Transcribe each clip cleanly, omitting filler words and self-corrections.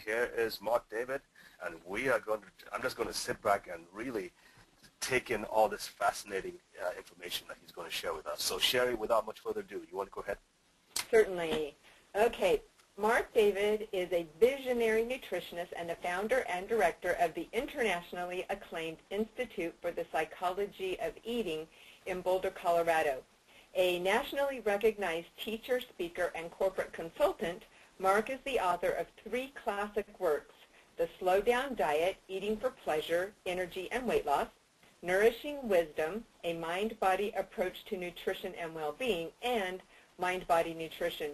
Here is Marc David, and I'm just going to sit back and really take in all this fascinating information that he's going to share with us. So Sherry, without much further ado, you want to go ahead? Certainly. Okay. Marc David is a visionary nutritionist and the founder and director of the internationally acclaimed Institute for the Psychology of Eating in Boulder, Colorado. A nationally recognized teacher, speaker, and corporate consultant, Marc is the author of 3 classic works: The Slow Down Diet, Eating for Pleasure, Energy, and Weight Loss; Nourishing Wisdom, A Mind-Body Approach to Nutrition and Well-Being; and Mind-Body Nutrition.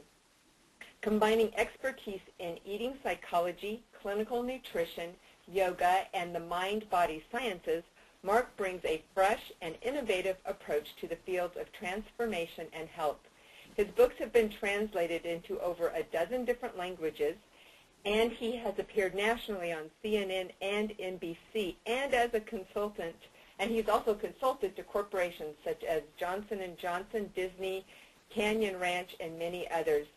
Combining expertise in eating psychology, clinical nutrition, yoga, and the mind-body sciences, Marc brings a fresh and innovative approach to the fields of transformation and health. His books have been translated into over a dozen different languages, and he has appeared nationally on CNN and NBC, and as a consultant, and he's also consulted to corporations such as Johnson & Johnson, Disney, Canyon Ranch, and many others.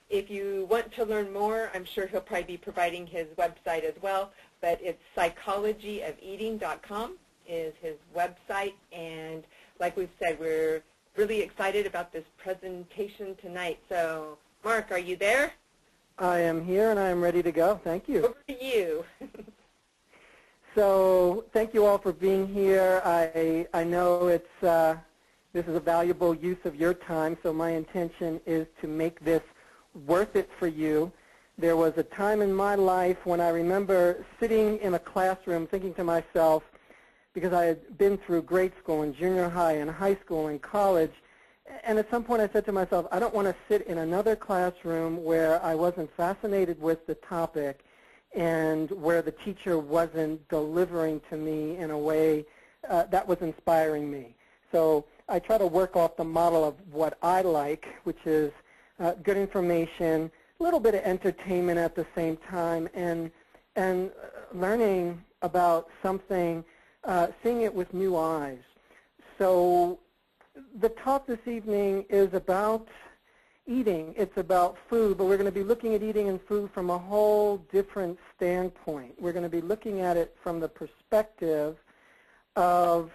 If you want to learn more, I'm sure he'll probably be providing his website as well, but it's psychologyofeating.com is his website, and like we've said, we're really excited about this presentation tonight. So, Marc, are you there? I am here, and I am ready to go. Thank you. Over to you. So, thank you all for being here. I know this is a valuable use of your time, so my intention is to make this worth it for you. There was a time in my life when I remember sitting in a classroom thinking to myself, because I had been through grade school and junior high and high school and college, and at some point I said to myself, I don't want to sit in another classroom where I wasn't fascinated with the topic and where the teacher wasn't delivering to me in a way that was inspiring me. So I try to work off the model of what I like, which is good information, a little bit of entertainment at the same time, and learning about something, seeing it with new eyes. So the talk this evening is about eating. It's about food, but we're going to be looking at eating and food from a whole different standpoint. We're going to be looking at it from the perspective of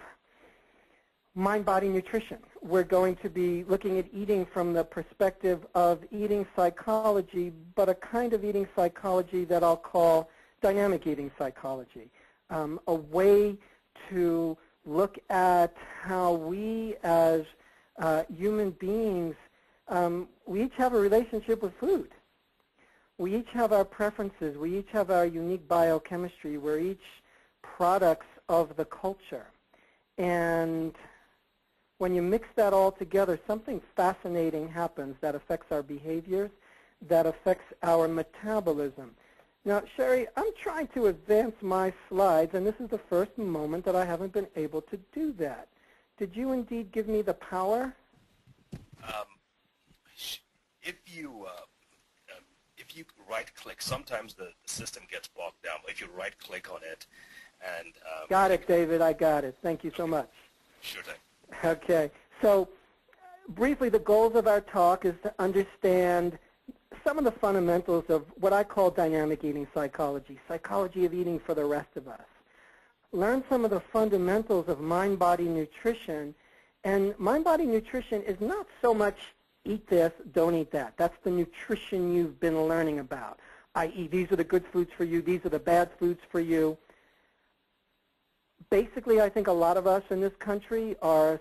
mind-body nutrition. We're going to be looking at eating from the perspective of eating psychology, but a kind of eating psychology that I'll call dynamic eating psychology, a way to look at how we as human beings, we each have a relationship with food. We each have our preferences. We each have our unique biochemistry. We're each products of the culture. And when you mix that all together, something fascinating happens that affects our behaviors, that affects our metabolism. Now, Sherry, I'm trying to advance my slides, and this is the first moment that I haven't been able to do that. Did you indeed give me the power? If you right-click, sometimes the system gets bogged down. But if you right-click on it, and got it, David. I got it. Thank you so much. Sure thing. Okay. So, briefly, the goals of our talk is to understand some of the fundamentals of what I call dynamic eating psychology, psychology of eating for the rest of us. Learn some of the fundamentals of mind-body nutrition, and mind-body nutrition is not so much eat this, don't eat that. That's the nutrition you've been learning about, i.e. these are the good foods for you, these are the bad foods for you. Basically, I think a lot of us in this country are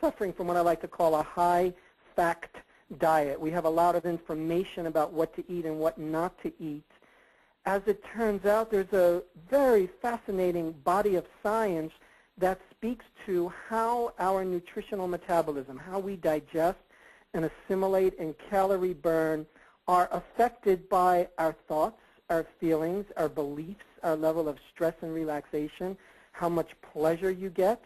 suffering from what I like to call a high-fact diet. We have a lot of information about what to eat and what not to eat. As it turns out, there's a very fascinating body of science that speaks to how our nutritional metabolism, how we digest and assimilate and calorie burn, are affected by our thoughts, our feelings, our beliefs, our level of stress and relaxation, how much pleasure you get.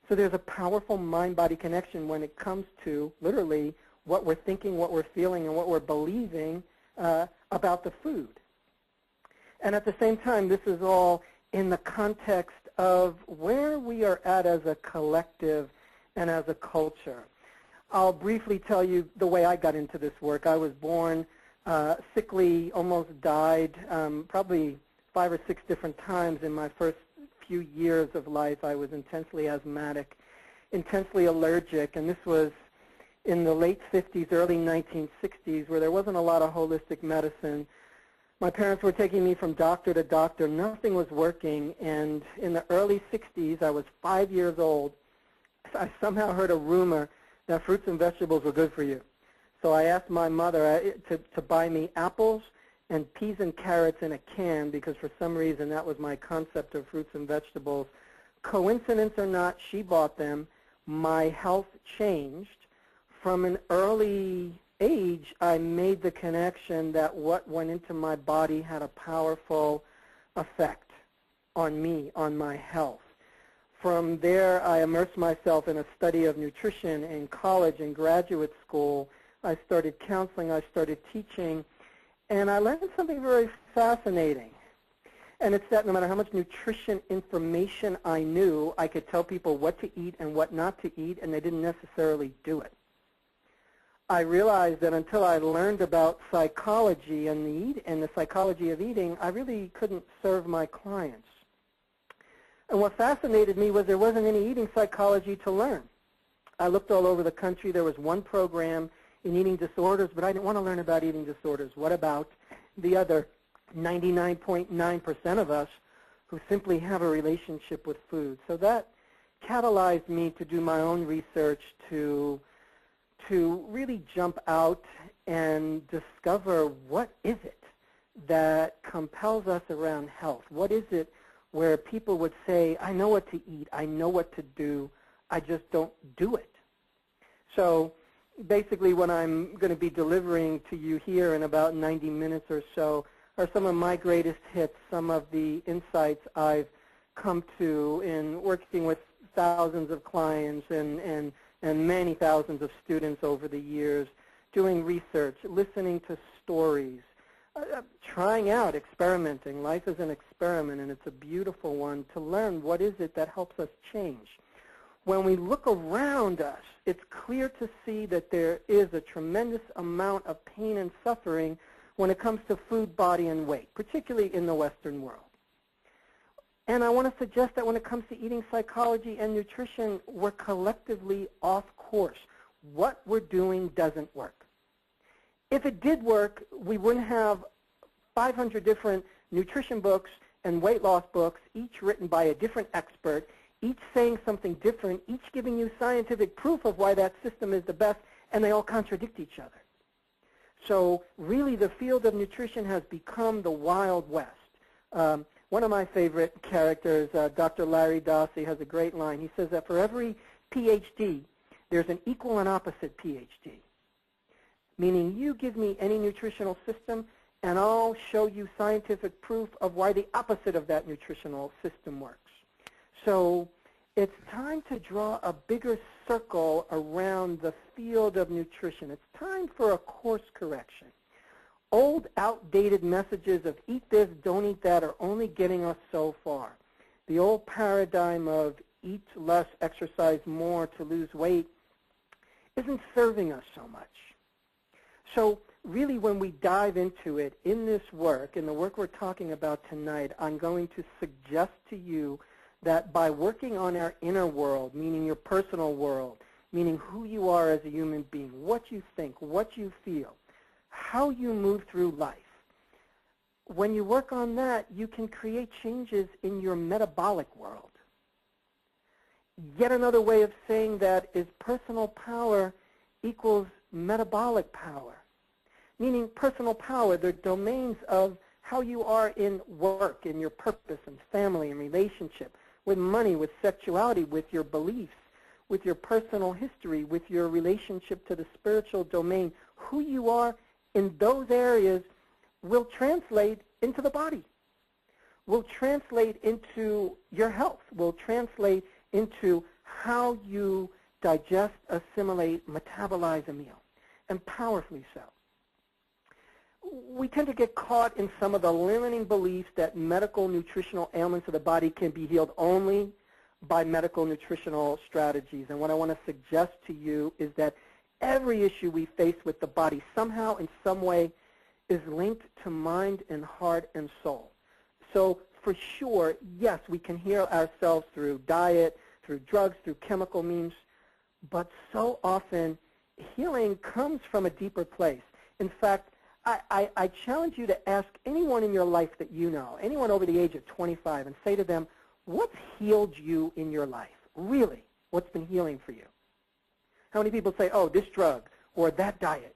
So there's a powerful mind-body connection when it comes to literally what we're thinking, what we're feeling, and what we're believing about the food. And at the same time, this is all in the context of where we are at as a collective and as a culture. I'll briefly tell you the way I got into this work. I was born sickly, almost died, probably 5 or 6 different times in my first few years of life. I was intensely asthmatic, intensely allergic, and this was in the late 50s, early 1960s, where there wasn't a lot of holistic medicine. My parents were taking me from doctor to doctor. Nothing was working, and in the early 60s, I was 5 years old. I somehow heard a rumor that fruits and vegetables were good for you. So I asked my mother to buy me apples and peas and carrots in a can, because for some reason that was my concept of fruits and vegetables. Coincidence or not, she bought them. My health changed. From an early age, I made the connection that what went into my body had a powerful effect on me, on my health. From there, I immersed myself in a study of nutrition in college and graduate school. I started counseling, I started teaching, and I learned something very fascinating. And it's that no matter how much nutrition information I knew, I could tell people what to eat and what not to eat, and they didn't necessarily do it. I realized that until I learned about psychology and the psychology of eating, I really couldn't serve my clients. And what fascinated me was there wasn't any eating psychology to learn. I looked all over the country. There was one program in eating disorders, but I didn't want to learn about eating disorders. What about the other 99.9% of us who simply have a relationship with food? So that catalyzed me to do my own research, to really jump out and discover what is it that compels us around health. What is it where people would say, I know what to eat, I know what to do, I just don't do it. So basically what I'm going to be delivering to you here in about 90 minutes or so are some of my greatest hits, some of the insights I've come to in working with thousands of clients and many thousands of students over the years, doing research, listening to stories, trying out, experimenting. Life is an experiment, and it's a beautiful one to learn what is it that helps us change. When we look around us, it's clear to see that there is a tremendous amount of pain and suffering when it comes to food, body, and weight, particularly in the Western world. And I want to suggest that when it comes to eating psychology and nutrition, we're collectively off course. What we're doing doesn't work. If it did work, we wouldn't have 500 different nutrition books and weight loss books, each written by a different expert, each saying something different, each giving you scientific proof of why that system is the best, and they all contradict each other. So really the field of nutrition has become the Wild West. One of my favorite characters, Dr. Larry Dossey, has a great line. He says that for every PhD, there's an equal and opposite PhD, meaning you give me any nutritional system, and I'll show you scientific proof of why the opposite of that nutritional system works. So it's time to draw a bigger circle around the field of nutrition. It's time for a course correction. Old, outdated messages of eat this, don't eat that are only getting us so far. The old paradigm of eat less, exercise more to lose weight isn't serving us so much. So really when we dive into it in this work, in the work we're talking about tonight, I'm going to suggest to you that by working on our inner world, meaning your personal world, meaning who you are as a human being, what you think, what you feel, how you move through life. When you work on that, you can create changes in your metabolic world. Yet another way of saying that is personal power equals metabolic power, meaning personal power, the domains of how you are in work, in your purpose and family and relationship, with money, with sexuality, with your beliefs, with your personal history, with your relationship to the spiritual domain. Who you are in those areas will translate into the body, will translate into your health, will translate into how you digest, assimilate, metabolize a meal, and powerfully so. We tend to get caught in some of the limiting beliefs that medical nutritional ailments of the body can be healed only by medical nutritional strategies. And what I want to suggest to you is that every issue we face with the body somehow in some way is linked to mind and heart and soul. So for sure, yes, we can heal ourselves through diet, through drugs, through chemical means, but so often healing comes from a deeper place. In fact, I challenge you to ask anyone in your life that you know, anyone over the age of 25, and say to them, what's healed you in your life? Really, what's been healing for you? How many people say, oh, this drug or that diet?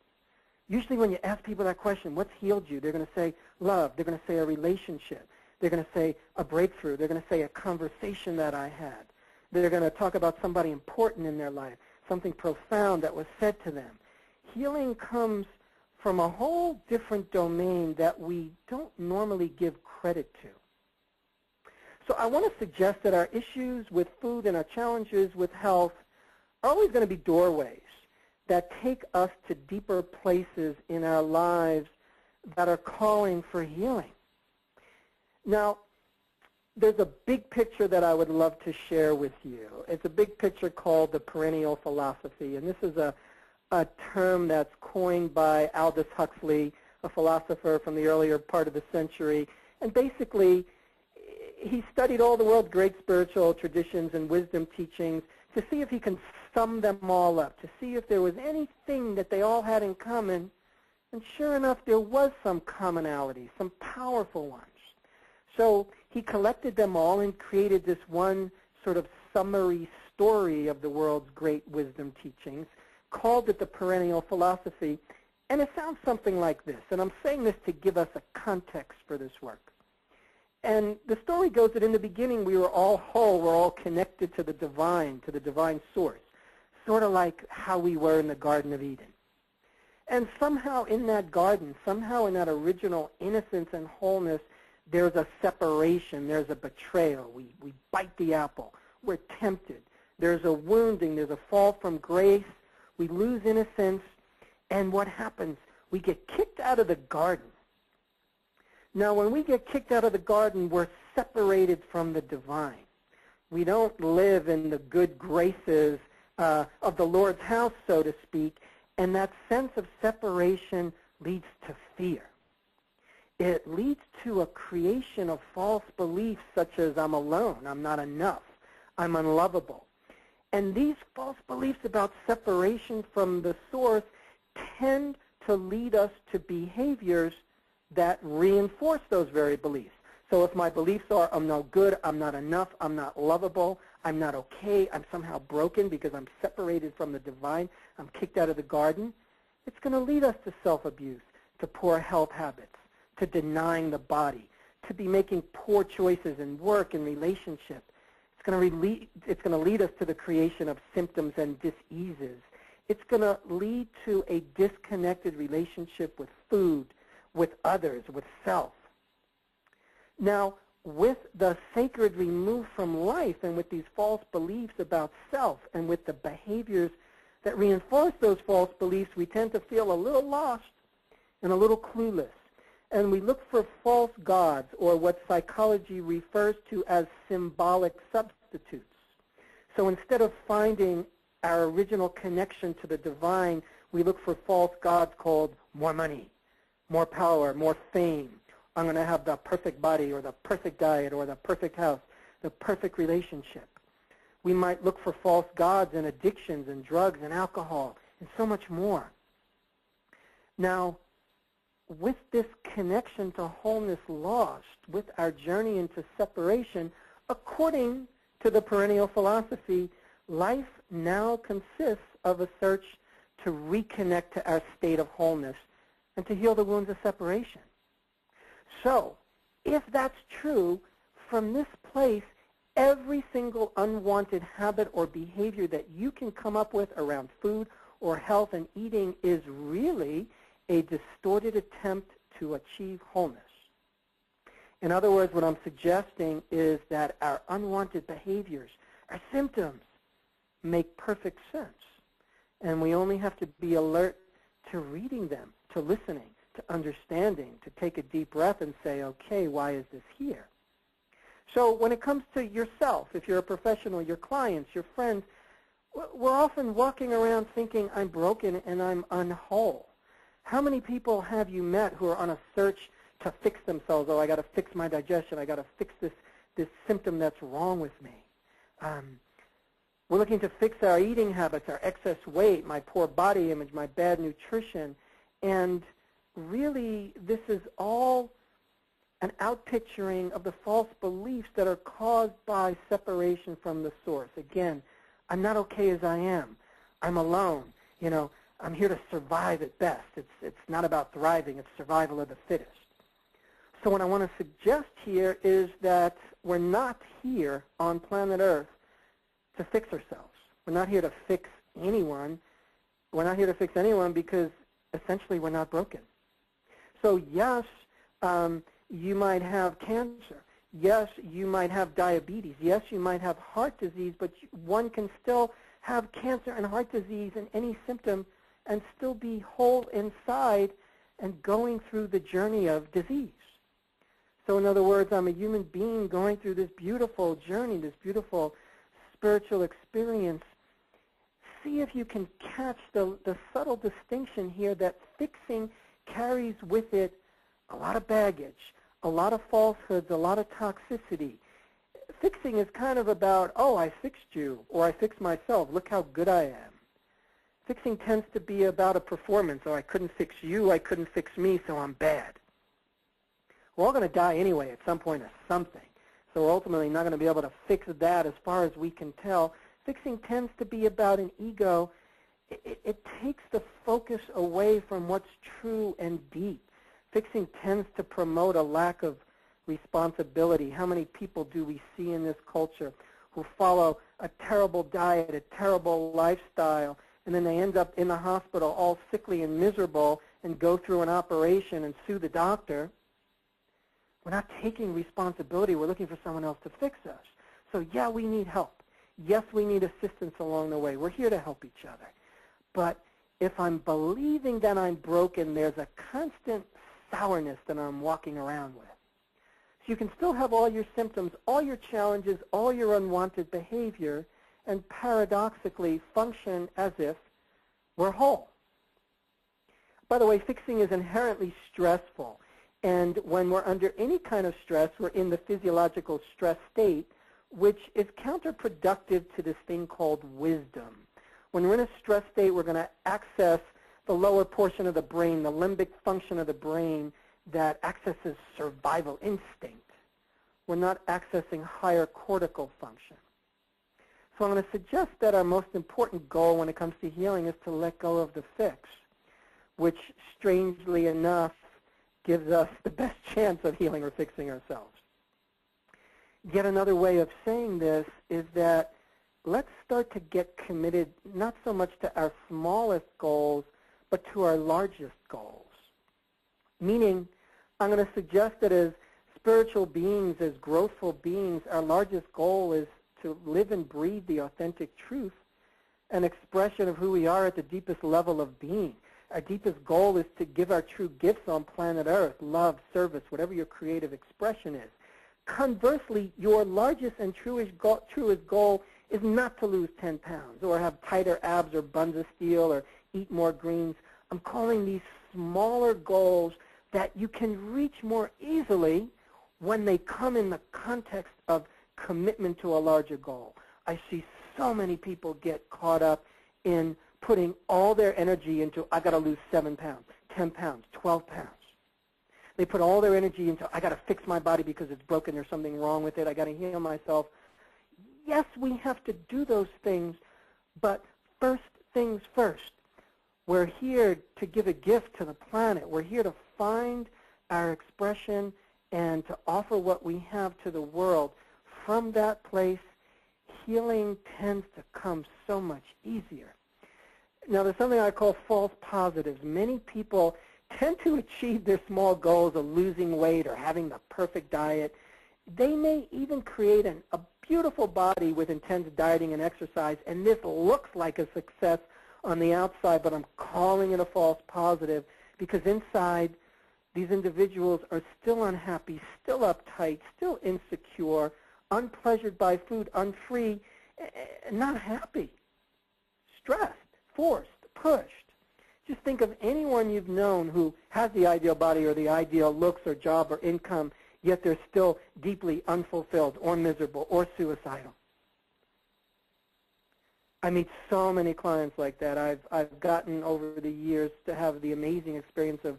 Usually when you ask people that question, what's healed you, they're going to say love. They're going to say a relationship. They're going to say a breakthrough. They're going to say a conversation that I had. They're going to talk about somebody important in their life, something profound that was said to them. Healing comes from a whole different domain that we don't normally give credit to. So I want to suggest that our issues with food and our challenges with health are always going to be doorways that take us to deeper places in our lives that are calling for healing. Now, there's a big picture that I would love to share with you. It's a big picture called the perennial philosophy, and this is a term that's coined by Aldous Huxley, a philosopher from the earlier part of the century. And basically, he studied all the world's great spiritual traditions and wisdom teachings to see if he can sum them all up, to see if there was anything that they all had in common. And sure enough, there was some commonality, some powerful ones. So he collected them all and created this one sort of summary story of the world's great wisdom teachings, called it the perennial philosophy, and it sounds something like this. And I'm saying this to give us a context for this work. And the story goes that in the beginning we were all whole, we're all connected to the divine source, sort of like how we were in the Garden of Eden. And somehow in that garden, somehow in that original innocence and wholeness, there's a separation, there's a betrayal. We bite the apple, we're tempted. There's a wounding, there's a fall from grace. We lose innocence, and what happens? We get kicked out of the garden. Now, when we get kicked out of the garden, we're separated from the divine. We don't live in the good graces of the Lord's house, so to speak, and that sense of separation leads to fear. It leads to a creation of false beliefs such as I'm alone, I'm not enough, I'm unlovable. And these false beliefs about separation from the source tend to lead us to behaviors that reinforce those very beliefs. So if my beliefs are I'm no good, I'm not enough, I'm not lovable, I'm not okay, I'm somehow broken because I'm separated from the divine, I'm kicked out of the garden, it's going to lead us to self-abuse, to poor health habits, to denying the body, to be making poor choices in work and relationship. It's going to lead us to the creation of symptoms and diseases. It's going to lead to a disconnected relationship with food, with others, with self. Now, with the sacred removed from life and with these false beliefs about self and with the behaviors that reinforce those false beliefs, we tend to feel a little lost and a little clueless. And we look for false gods, or what psychology refers to as symbolic substitutes. So instead of finding our original connection to the divine, we look for false gods called more money, more power, more fame. I'm going to have the perfect body or the perfect diet or the perfect house, the perfect relationship. We might look for false gods in addictions and drugs and alcohol and so much more. Now, with this connection to wholeness lost, with our journey into separation, according to the perennial philosophy, life now consists of a search to reconnect to our state of wholeness and to heal the wounds of separation. So, if that's true, from this place, every single unwanted habit or behavior that you can come up with around food or health and eating is really a distorted attempt to achieve wholeness. In other words, what I'm suggesting is that our unwanted behaviors, our symptoms, make perfect sense. And we only have to be alert to reading them, to listening, to understanding, to take a deep breath and say, okay, why is this here? So when it comes to yourself, if you're a professional, your clients, your friends, we're often walking around thinking I'm broken and I'm unwhole. How many people have you met who are on a search to fix themselves? Oh, I got to fix my digestion. I got to fix this symptom that's wrong with me. We're looking to fix our eating habits, our excess weight, my poor body image, my bad nutrition. And really, this is all an outpicturing of the false beliefs that are caused by separation from the source. Again, I'm not okay as I am. I'm alone. You know, I'm here to survive at best. It's not about thriving. It's survival of the fittest. So what I want to suggest here is that we're not here on planet Earth to fix ourselves. We're not here to fix anyone. We're not here to fix anyone because essentially we're not broken. So yes, you might have cancer. Yes, you might have diabetes. Yes, you might have heart disease, but one can still have cancer and heart disease and any symptom and still be whole inside and going through the journey of disease. So in other words, I'm a human being going through this beautiful journey, this beautiful spiritual experience. See if you can catch the subtle distinction here that fixing carries with it a lot of baggage, a lot of falsehoods, a lot of toxicity. Fixing is kind of about, oh, I fixed you, or I fixed myself. Look how good I am. Fixing tends to be about a performance. Oh, I couldn't fix you, I couldn't fix me, so I'm bad. We're all going to die anyway at some point of something. So we're ultimately not going to be able to fix that as far as we can tell. Fixing tends to be about an ego. It takes the focus away from what's true and deep. Fixing tends to promote a lack of responsibility. How many people do we see in this culture who follow a terrible diet, a terrible lifestyle, and then they end up in the hospital all sickly and miserable and go through an operation and sue the doctor? We're not taking responsibility. We're looking for someone else to fix us. So yeah, we need help. Yes, we need assistance along the way. We're here to help each other. But if I'm believing that I'm broken, there's a constant sourness that I'm walking around with. So you can still have all your symptoms, all your challenges, all your unwanted behavior, and paradoxically function as if we're whole. By the way, fixing is inherently stressful. And when we're under any kind of stress, we're in the physiological stress state, which is counterproductive to this thing called wisdom. When we're in a stress state, we're going to access the lower portion of the brain, the limbic function of the brain that accesses survival instinct. We're not accessing higher cortical function. So I'm going to suggest that our most important goal when it comes to healing is to let go of the fix, which strangely enough gives us the best chance of healing or fixing ourselves. Yet another way of saying this is that let's start to get committed not so much to our smallest goals, but to our largest goals. Meaning, I'm going to suggest that as spiritual beings, as growthful beings, our largest goal is to live and breathe the authentic truth, an expression of who we are at the deepest level of being. Our deepest goal is to give our true gifts on planet Earth, love, service, whatever your creative expression is. Conversely, your largest and truest goal is not to lose 10 pounds or have tighter abs or buns of steel or eat more greens. I'm calling these smaller goals that you can reach more easily when they come in the context of commitment to a larger goal. I see so many people get caught up in putting all their energy into, I got to lose 7 pounds, 10 pounds, 12 pounds. They put all their energy into, I got to fix my body because it's broken, there's something wrong with it, I got to heal myself. Yes, we have to do those things, but first things first. We're here to give a gift to the planet. We're here to find our expression and to offer what we have to the world. From that place, healing tends to come so much easier. Now, there's something I call false positives. Many people tend to achieve their small goals of losing weight or having the perfect diet. They may even create a beautiful body with intense dieting and exercise, and this looks like a success on the outside, but I'm calling it a false positive because inside these individuals are still unhappy, still uptight, still insecure, unpleasured by food, unfree, not happy, stressed, forced, pushed. Just think of anyone you've known who has the ideal body or the ideal looks or job or income, yet they're still deeply unfulfilled or miserable or suicidal. I meet so many clients like that. I've gotten over the years to have the amazing experience of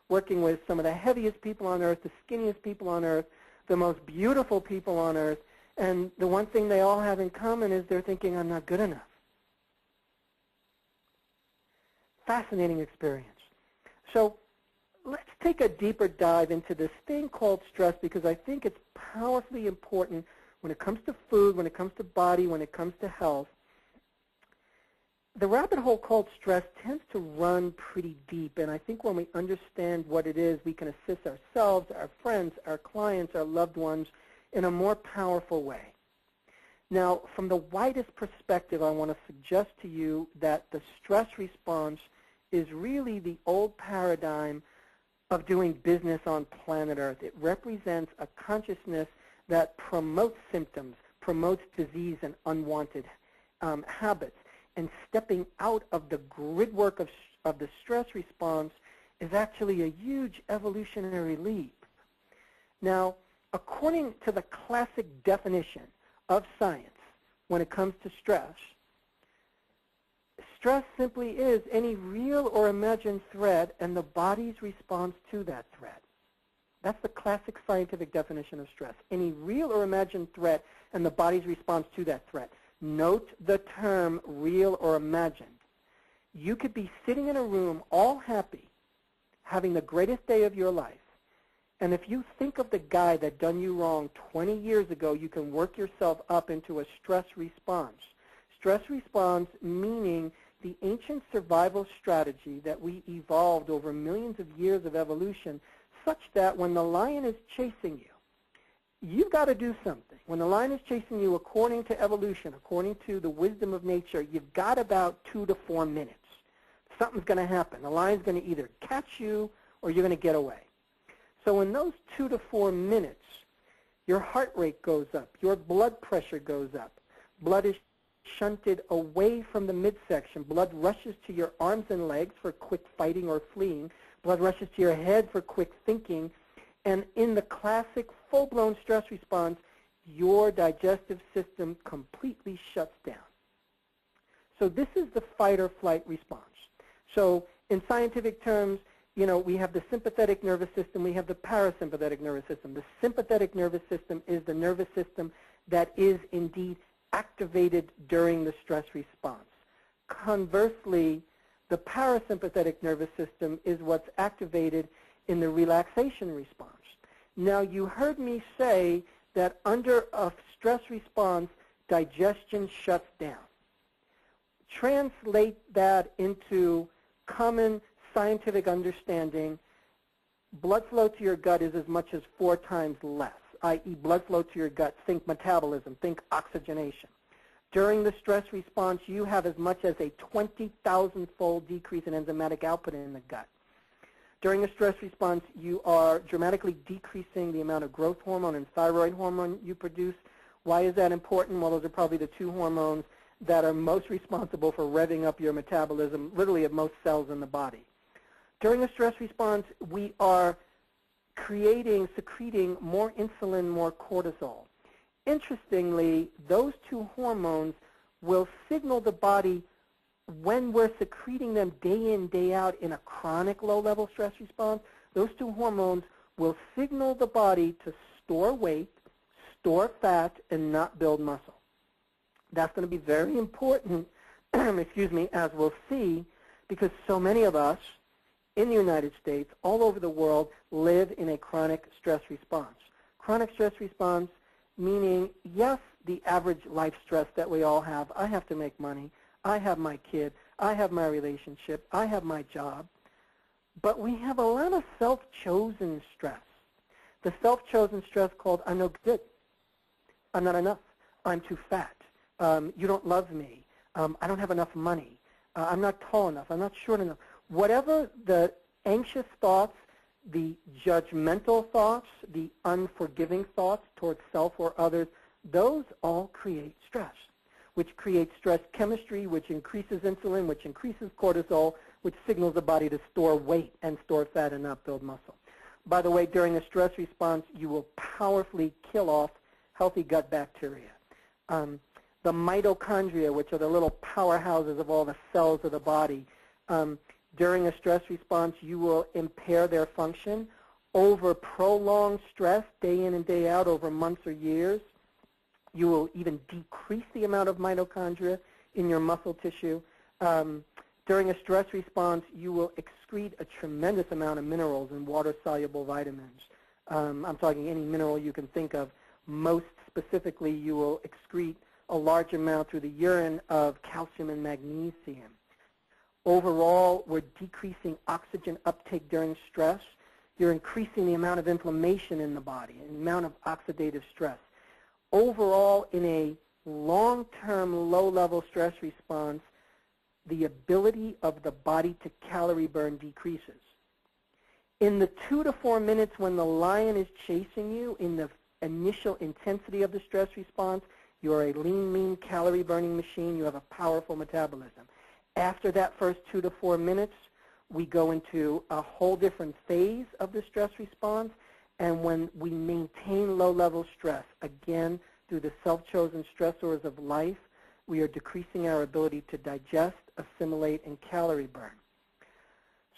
working with some of the heaviest people on earth, the skinniest people on earth, the most beautiful people on earth, and the one thing they all have in common is they're thinking, I'm not good enough. Fascinating experience. So let's take a deeper dive into this thing called stress, because I think it's powerfully important when it comes to food, when it comes to body, when it comes to health. The rabbit hole called stress tends to run pretty deep, and I think when we understand what it is, we can assist ourselves, our friends, our clients, our loved ones in a more powerful way. Now, from the widest perspective, I want to suggest to you that the stress response is really the old paradigm of doing business on planet Earth. It represents a consciousness that promotes symptoms, promotes disease and unwanted habits. And stepping out of the grid work of the stress response is actually a huge evolutionary leap. Now, according to the classic definition of science when it comes to stress, stress simply is any real or imagined threat and the body's response to that threat. That's the classic scientific definition of stress. Any real or imagined threat and the body's response to that threat. Note the term real or imagined. You could be sitting in a room all happy, having the greatest day of your life, and if you think of the guy that done you wrong 20 years ago, you can work yourself up into a stress response. Stress response meaning the ancient survival strategy that we evolved over millions of years of evolution, such that when the lion is chasing you, you've got to do something. When the lion is chasing you, according to evolution, according to the wisdom of nature, you've got about 2 to 4 minutes. Something's going to happen. The lion's going to either catch you or you're going to get away. So in those 2 to 4 minutes, your heart rate goes up, your blood pressure goes up, blood is shunted away from the midsection, blood rushes to your arms and legs for quick fighting or fleeing, blood rushes to your head for quick thinking, and in the classic full-blown stress response, your digestive system completely shuts down. So this is the fight or flight response. So in scientific terms, you know, we have the sympathetic nervous system, we have the parasympathetic nervous system. The sympathetic nervous system is the nervous system that is indeed activated during the stress response. Conversely, the parasympathetic nervous system is what's activated in the relaxation response. Now, you heard me say that under a stress response, digestion shuts down. Translate that into common scientific understanding. Blood flow to your gut is as much as 4 times less, i.e. blood flow to your gut, think metabolism, think oxygenation. During the stress response, you have as much as a 20,000-fold decrease in enzymatic output in the gut. During a stress response, you are dramatically decreasing the amount of growth hormone and thyroid hormone you produce. Why is that important? Well, those are probably the 2 hormones that are most responsible for revving up your metabolism, literally of most cells in the body. During a stress response, we are secreting more insulin, more cortisol. Interestingly, those 2 hormones will signal the body when we're secreting them day in, day out in a chronic low-level stress response. Those 2 hormones will signal the body to store weight, store fat, and not build muscle. That's going to be very important, excuse me, as we'll see, because so many of us in the United States, all over the world, live in a chronic stress response. Chronic stress response meaning, yes, the average life stress that we all have. I have to make money. I have my kid. I have my relationship. I have my job. But we have a lot of self-chosen stress. The self-chosen stress called, I'm no good. I'm not enough. I'm too fat. You don't love me. I don't have enough money. I'm not tall enough. I'm not short enough. Whatever the anxious thoughts, the judgmental thoughts, the unforgiving thoughts towards self or others, those all create stress, which creates stress chemistry, which increases insulin, which increases cortisol, which signals the body to store weight and store fat and not build muscle. By the way, during a stress response, you will powerfully kill off healthy gut bacteria. The mitochondria, which are the little powerhouses of all the cells of the body, during a stress response, you will impair their function. Over prolonged stress, day in and day out, over months or years, you will even decrease the amount of mitochondria in your muscle tissue. During a stress response, you will excrete a tremendous amount of minerals and water-soluble vitamins. I'm talking any mineral you can think of. Most specifically, you will excrete a large amount through the urine of calcium and magnesium. Overall, we're decreasing oxygen uptake during stress. You're increasing the amount of inflammation in the body, the amount of oxidative stress. Overall, in a long-term, low-level stress response, the ability of the body to calorie burn decreases. In the 2 to 4 minutes when the lion is chasing you, in the initial intensity of the stress response, you are a lean, mean, calorie-burning machine. You have a powerful metabolism. After that first 2 to 4 minutes, we go into a whole different phase of the stress response. And when we maintain low-level stress, again, through the self-chosen stressors of life, we are decreasing our ability to digest, assimilate, and calorie burn.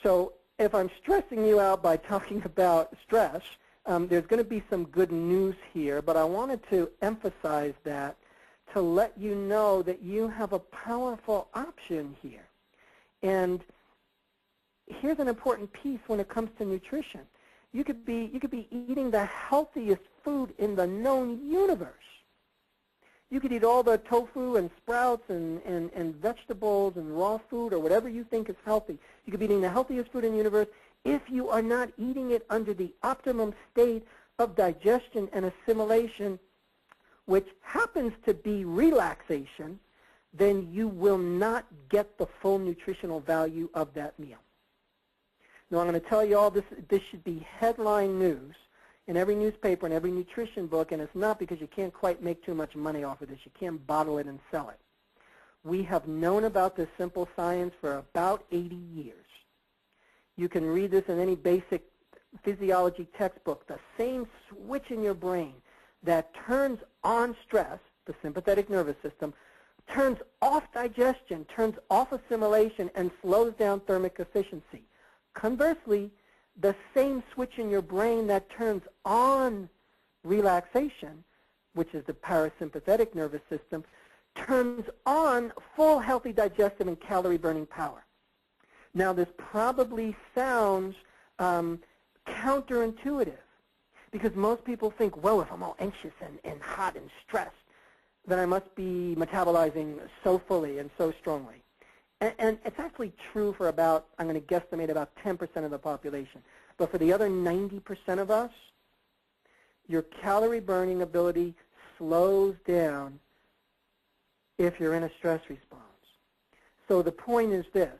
So if I'm stressing you out by talking about stress, there's going to be some good news here, but I wanted to emphasize that to let you know that you have a powerful option here. And here's an important piece when it comes to nutrition. You could be eating the healthiest food in the known universe. You could eat all the tofu and sprouts and vegetables and raw food or whatever you think is healthy. You could be eating the healthiest food in the universe. If you are not eating it under the optimum state of digestion and assimilation, which happens to be relaxation, then you will not get the full nutritional value of that meal. Now, I'm going to tell you all this. This should be headline news in every newspaper and every nutrition book, and it's not because you can't quite make too much money off of this. You can't bottle it and sell it. We have known about this simple science for about 80 years. You can read this in any basic physiology textbook. The same switch in your brain that turns on stress, the sympathetic nervous system, turns off digestion, turns off assimilation, and slows down thermic efficiency. Conversely, the same switch in your brain that turns on relaxation, which is the parasympathetic nervous system, turns on full healthy digestive and calorie burning power. Now, this probably sounds counterintuitive because most people think, well, if I'm all anxious and hot and stressed, then I must be metabolizing so fully and so strongly. And it's actually true for about, I'm going to guesstimate about 10% of the population. But for the other 90% of us, your calorie burning ability slows down if you're in a stress response. So the point is this.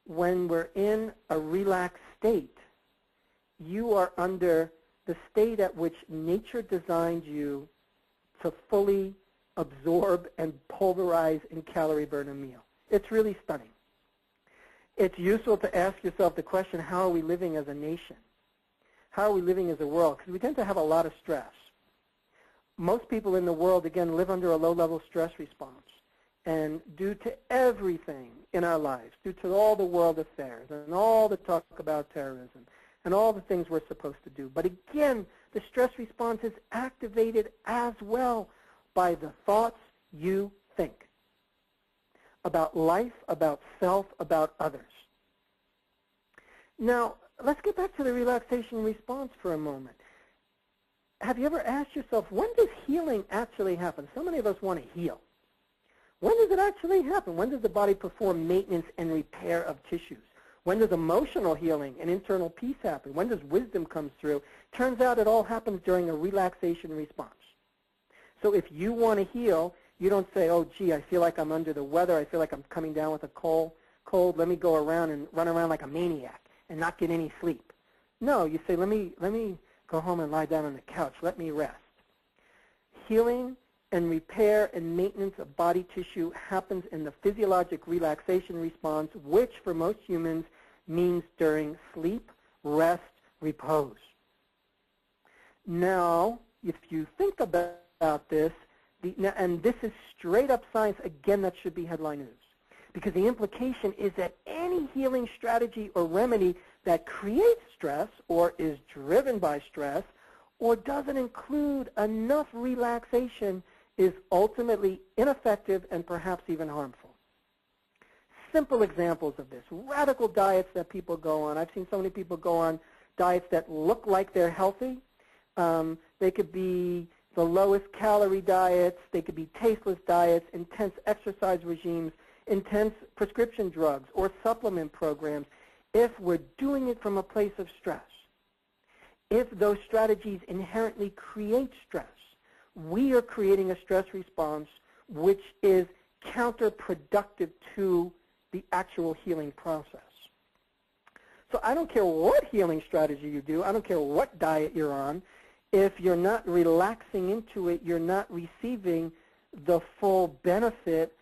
When we're in a relaxed state, you are under the state at which nature designed you to fully absorb and pulverize and calorie burn a meal. It's really stunning. It's useful to ask yourself the question, how are we living as a nation? How are we living as a world? Because we tend to have a lot of stress. Most people in the world, again, live under a low-level stress response. And due to everything in our lives, due to all the world affairs and all the talk about terrorism and all the things we're supposed to do. But again, the stress response is activated as well by the thoughts you think about life, about self, about others. Now, let's get back to the relaxation response for a moment. Have you ever asked yourself, when does healing actually happen? So many of us want to heal. When does it actually happen? When does the body perform maintenance and repair of tissues? When does emotional healing and internal peace happen? When does wisdom come through? Turns out it all happens during a relaxation response. So if you want to heal, you don't say, oh, gee, I feel like I'm under the weather. I feel like I'm coming down with a cold. Let me go around and run around like a maniac and not get any sleep. No, you say, let me go home and lie down on the couch. Let me rest. Healing and repair and maintenance of body tissue happens in the physiologic relaxation response, which for most humans means during sleep, rest, repose. Now, if you think about this, and this is straight up science, again, that should be headline news. Because the implication is that any healing strategy or remedy that creates stress or is driven by stress or doesn't include enough relaxation is ultimately ineffective and perhaps even harmful. Simple examples of this, radical diets that people go on. I've seen so many people go on diets that look like they're healthy. They could be the lowest calorie diets. They could be tasteless diets, intense exercise regimes, intense prescription drugs, or supplement programs. If we're doing it from a place of stress, if those strategies inherently create stress, we are creating a stress response which is counterproductive to the actual healing process. So I don't care what healing strategy you do. I don't care what diet you're on. If you're not relaxing into it, you're not receiving the full benefit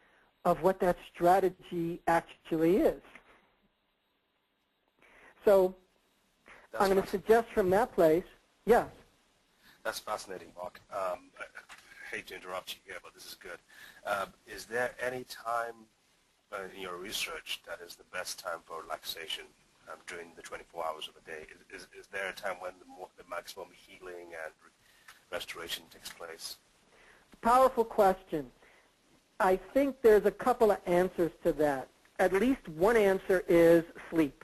of what that strategy actually is. So I'm going to suggest from that place, yes. That's fascinating, Mark. I hate to interrupt you here, but this is good. Is there any time in your research that is the best time for relaxation during the 24 hours of the day? Is there a time when the maximum healing and restoration takes place? Powerful question. I think there's a couple of answers to that. At least one answer is sleep.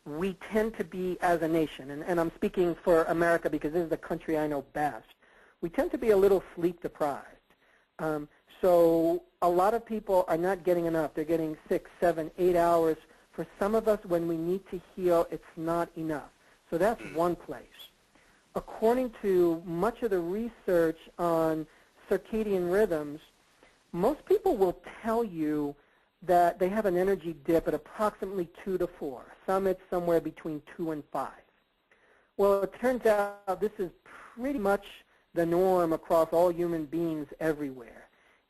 We tend to be, as a nation, and I'm speaking for America because this is the country I know best, we tend to be a little sleep deprived. So a lot of people are not getting enough. They're getting 6, 7, 8 hours. For some of us, when we need to heal, it's not enough. So that's one place. According to much of the research on circadian rhythms, most people will tell you that they have an energy dip at approximately 2 to 4. Some it's somewhere between 2 and 5. Well, it turns out this is pretty much the norm across all human beings everywhere.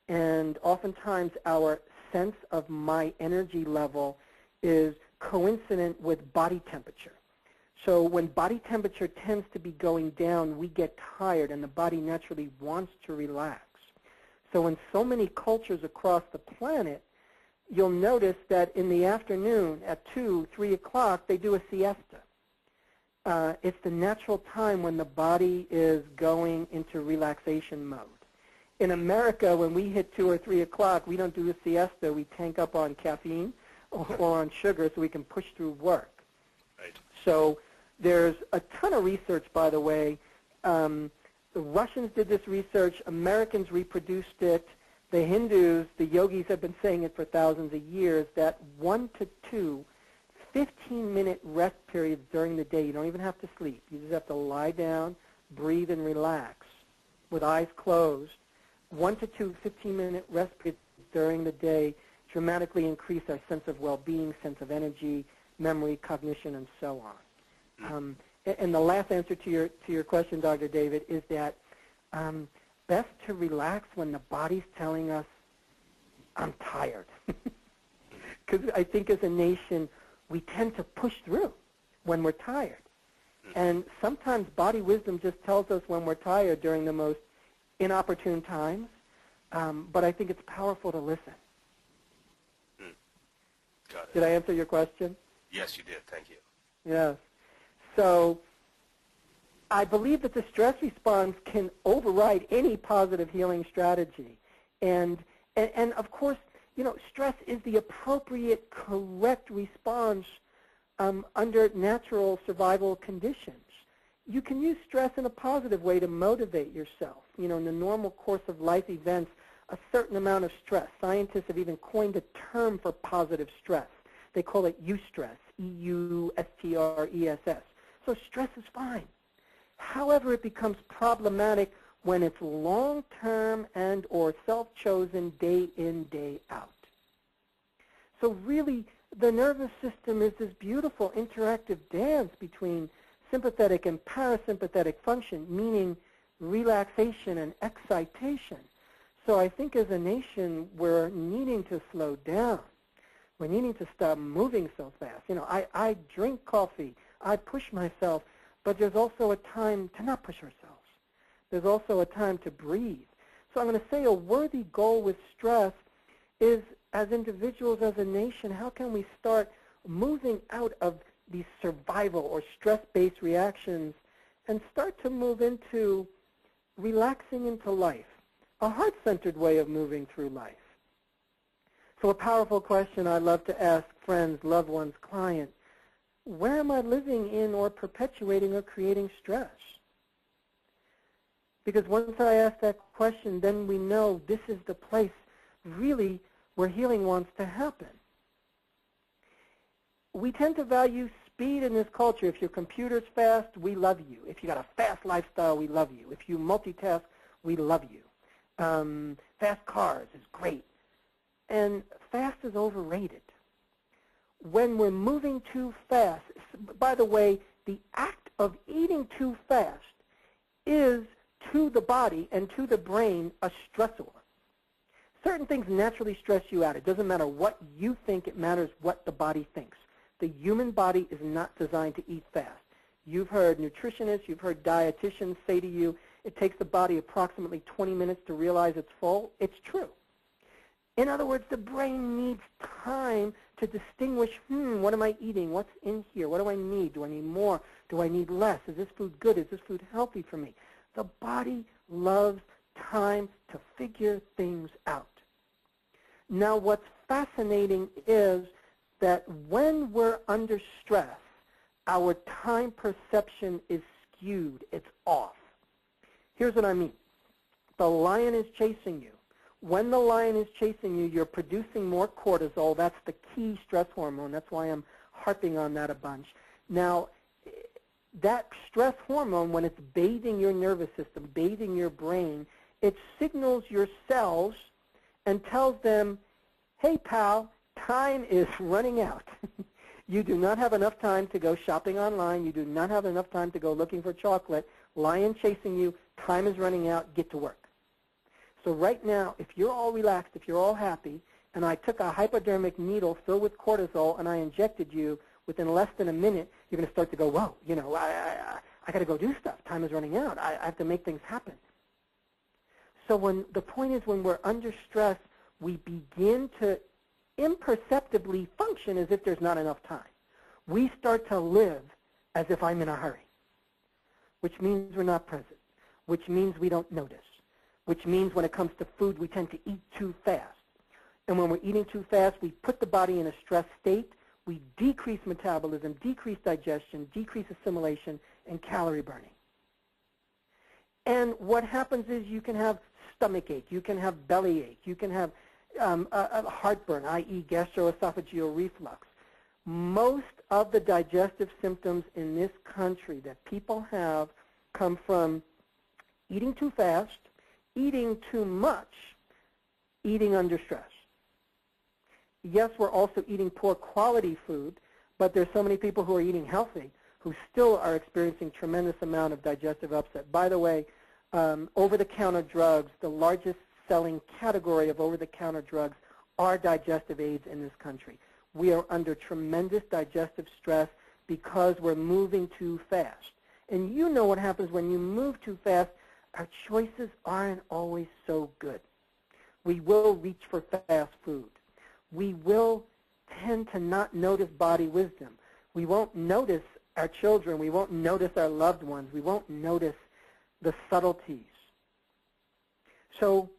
And oftentimes our sense of my energy level is coincident with body temperature. So when body temperature tends to be going down, we get tired and the body naturally wants to relax. So in so many cultures across the planet, you'll notice that in the afternoon at 2, 3 o'clock, they do a siesta. It's the natural time when the body is going into relaxation mode. In America, when we hit 2 or 3 o'clock, we don't do a siesta. We tank up on caffeine or on sugar so we can push through work. Right. So there's a ton of research, by the way. The Russians did this research. Americans reproduced it. The Hindus, the yogis have been saying it for thousands of years, that 1 to 2 15-minute rest periods during the day. You don't even have to sleep. You just have to lie down, breathe, and relax with eyes closed. 1 to 2 15-minute rest periods during the day dramatically increase our sense of well-being, sense of energy, memory, cognition, and so on. And the last answer to your question, Dr. David, is that best to relax when the body's telling us, I'm tired. Because I think as a nation, we tend to push through when we're tired. And sometimes body wisdom just tells us when we're tired during the most inopportune times. But I think it's powerful to listen. Got it. Did I answer your question? Yes, you did. Thank you. Yes. So I believe that the stress response can override any positive healing strategy. And of course, you know, stress is the appropriate, correct response under natural survival conditions. You can use stress in a positive way to motivate yourself. You know, in the normal course of life events, a certain amount of stress. Scientists have even coined a term for positive stress. They call it eustress, E-U-S-T-R-E-S-S. So stress is fine. However, it becomes problematic when it's long-term and or self-chosen day in, day out. So really, the nervous system is this beautiful interactive dance between sympathetic and parasympathetic function, meaning relaxation and excitation. So I think as a nation, we're needing to slow down. We're needing to stop moving so fast. You know, I drink coffee. I push myself. But there's also a time to not push ourselves. There's also a time to breathe. So I'm going to say a worthy goal with stress is, as individuals, as a nation, how can we start moving out of these survival or stress-based reactions and start to move into relaxing into life, a heart-centered way of moving through life. So a powerful question I love to ask friends, loved ones, clients: where am I living in or perpetuating or creating stress? Because once I ask that question, then we know this is the place really where healing wants to happen. We tend to value speed in this culture. If your computer's fast, we love you. If you got a fast lifestyle, we love you. If you multitask, we love you. Fast cars is great. And fast is overrated. When we're moving too fast, by the way, the act of eating too fast is, to the body and to the brain, a stressor. Certain things naturally stress you out. It doesn't matter what you think, it matters what the body thinks. The human body is not designed to eat fast. You've heard nutritionists, you've heard dietitians say to you, it takes the body approximately 20 minutes to realize it's full. It's true. In other words, the brain needs time to distinguish, what am I eating? What's in here? What do I need? Do I need more? Do I need less? Is this food good? Is this food healthy for me? The body loves time to figure things out. Now, what's fascinating is that when we're under stress, our time perception is skewed. It's off. Here's what I mean. The lion is chasing you. When the lion is chasing you, you're producing more cortisol. That's the key stress hormone. That's why I'm harping on that a bunch. Now, that stress hormone, when it's bathing your nervous system, bathing your brain, it signals your cells and tells them, hey, pal, time is running out. You do not have enough time to go shopping online. You do not have enough time to go looking for chocolate. Lion chasing you. Time is running out. Get to work. So right now, if you're all relaxed, if you're all happy, and I took a hypodermic needle filled with cortisol and I injected you, within less than a minute, you're going to start to go, whoa, you know, I got to go do stuff. Time is running out. I have to make things happen. So the point is, when we're under stress, we begin to imperceptibly function as if there's not enough time. We start to live as if I'm in a hurry, which means we're not present, which means we don't notice, which means when it comes to food, we tend to eat too fast. And when we're eating too fast, we put the body in a stress state. We decrease metabolism, decrease digestion, decrease assimilation, and calorie burning. And what happens is you can have stomach ache, you can have belly ache, you can have a heartburn, i.e. gastroesophageal reflux. Most of the digestive symptoms in this country that people have come from eating too fast, eating too much, eating under stress. Yes, we're also eating poor quality food, but there's so many people who are eating healthy who still are experiencing tremendous amount of digestive upset. By the way, over-the-counter drugs, the largest selling category of over-the-counter drugs are digestive aids in this country. We are under tremendous digestive stress because we're moving too fast. And you know what happens when you move too fast. Our choices aren't always so good. We will reach for fast food. We will tend to not notice body wisdom. We won't notice our children. We won't notice our loved ones. We won't notice the subtleties. So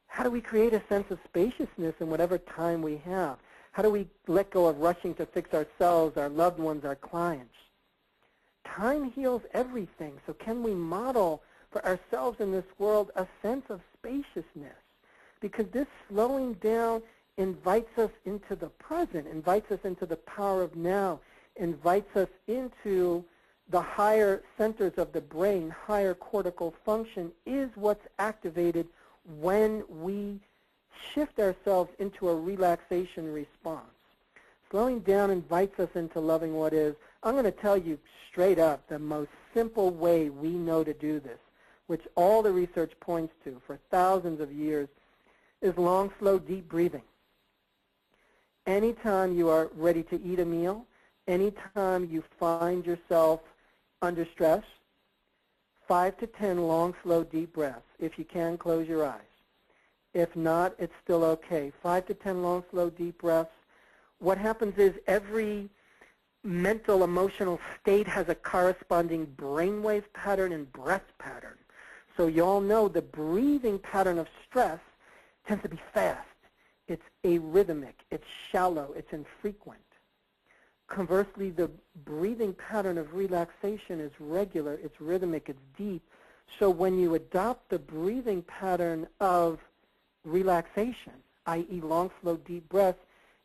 how do we create a sense of spaciousness in whatever time we have? How do we let go of rushing to fix ourselves, our loved ones, our clients? Time heals everything. So can we model for ourselves in this world a sense of spaciousness? Because this slowing down invites us into the present, invites us into the power of now, invites us into the higher centers of the brain. Higher cortical function is what's activated when we shift ourselves into a relaxation response. Slowing down invites us into loving what is. I'm going to tell you straight up the most simple way we know to do this. which all the research points to for thousands of years, is long, slow, deep breathing. Anytime you are ready to eat a meal, anytime you find yourself under stress, 5 to 10 long, slow, deep breaths. If you can, close your eyes. If not, it's still okay. 5 to 10 long, slow, deep breaths. What happens is every mental, emotional state has a corresponding brainwave pattern and breath pattern. So you all know the breathing pattern of stress tends to be fast. It's arrhythmic. It's shallow. It's infrequent. Conversely, the breathing pattern of relaxation is regular. It's rhythmic. It's deep. So when you adopt the breathing pattern of relaxation, i.e. long, slow, deep breaths,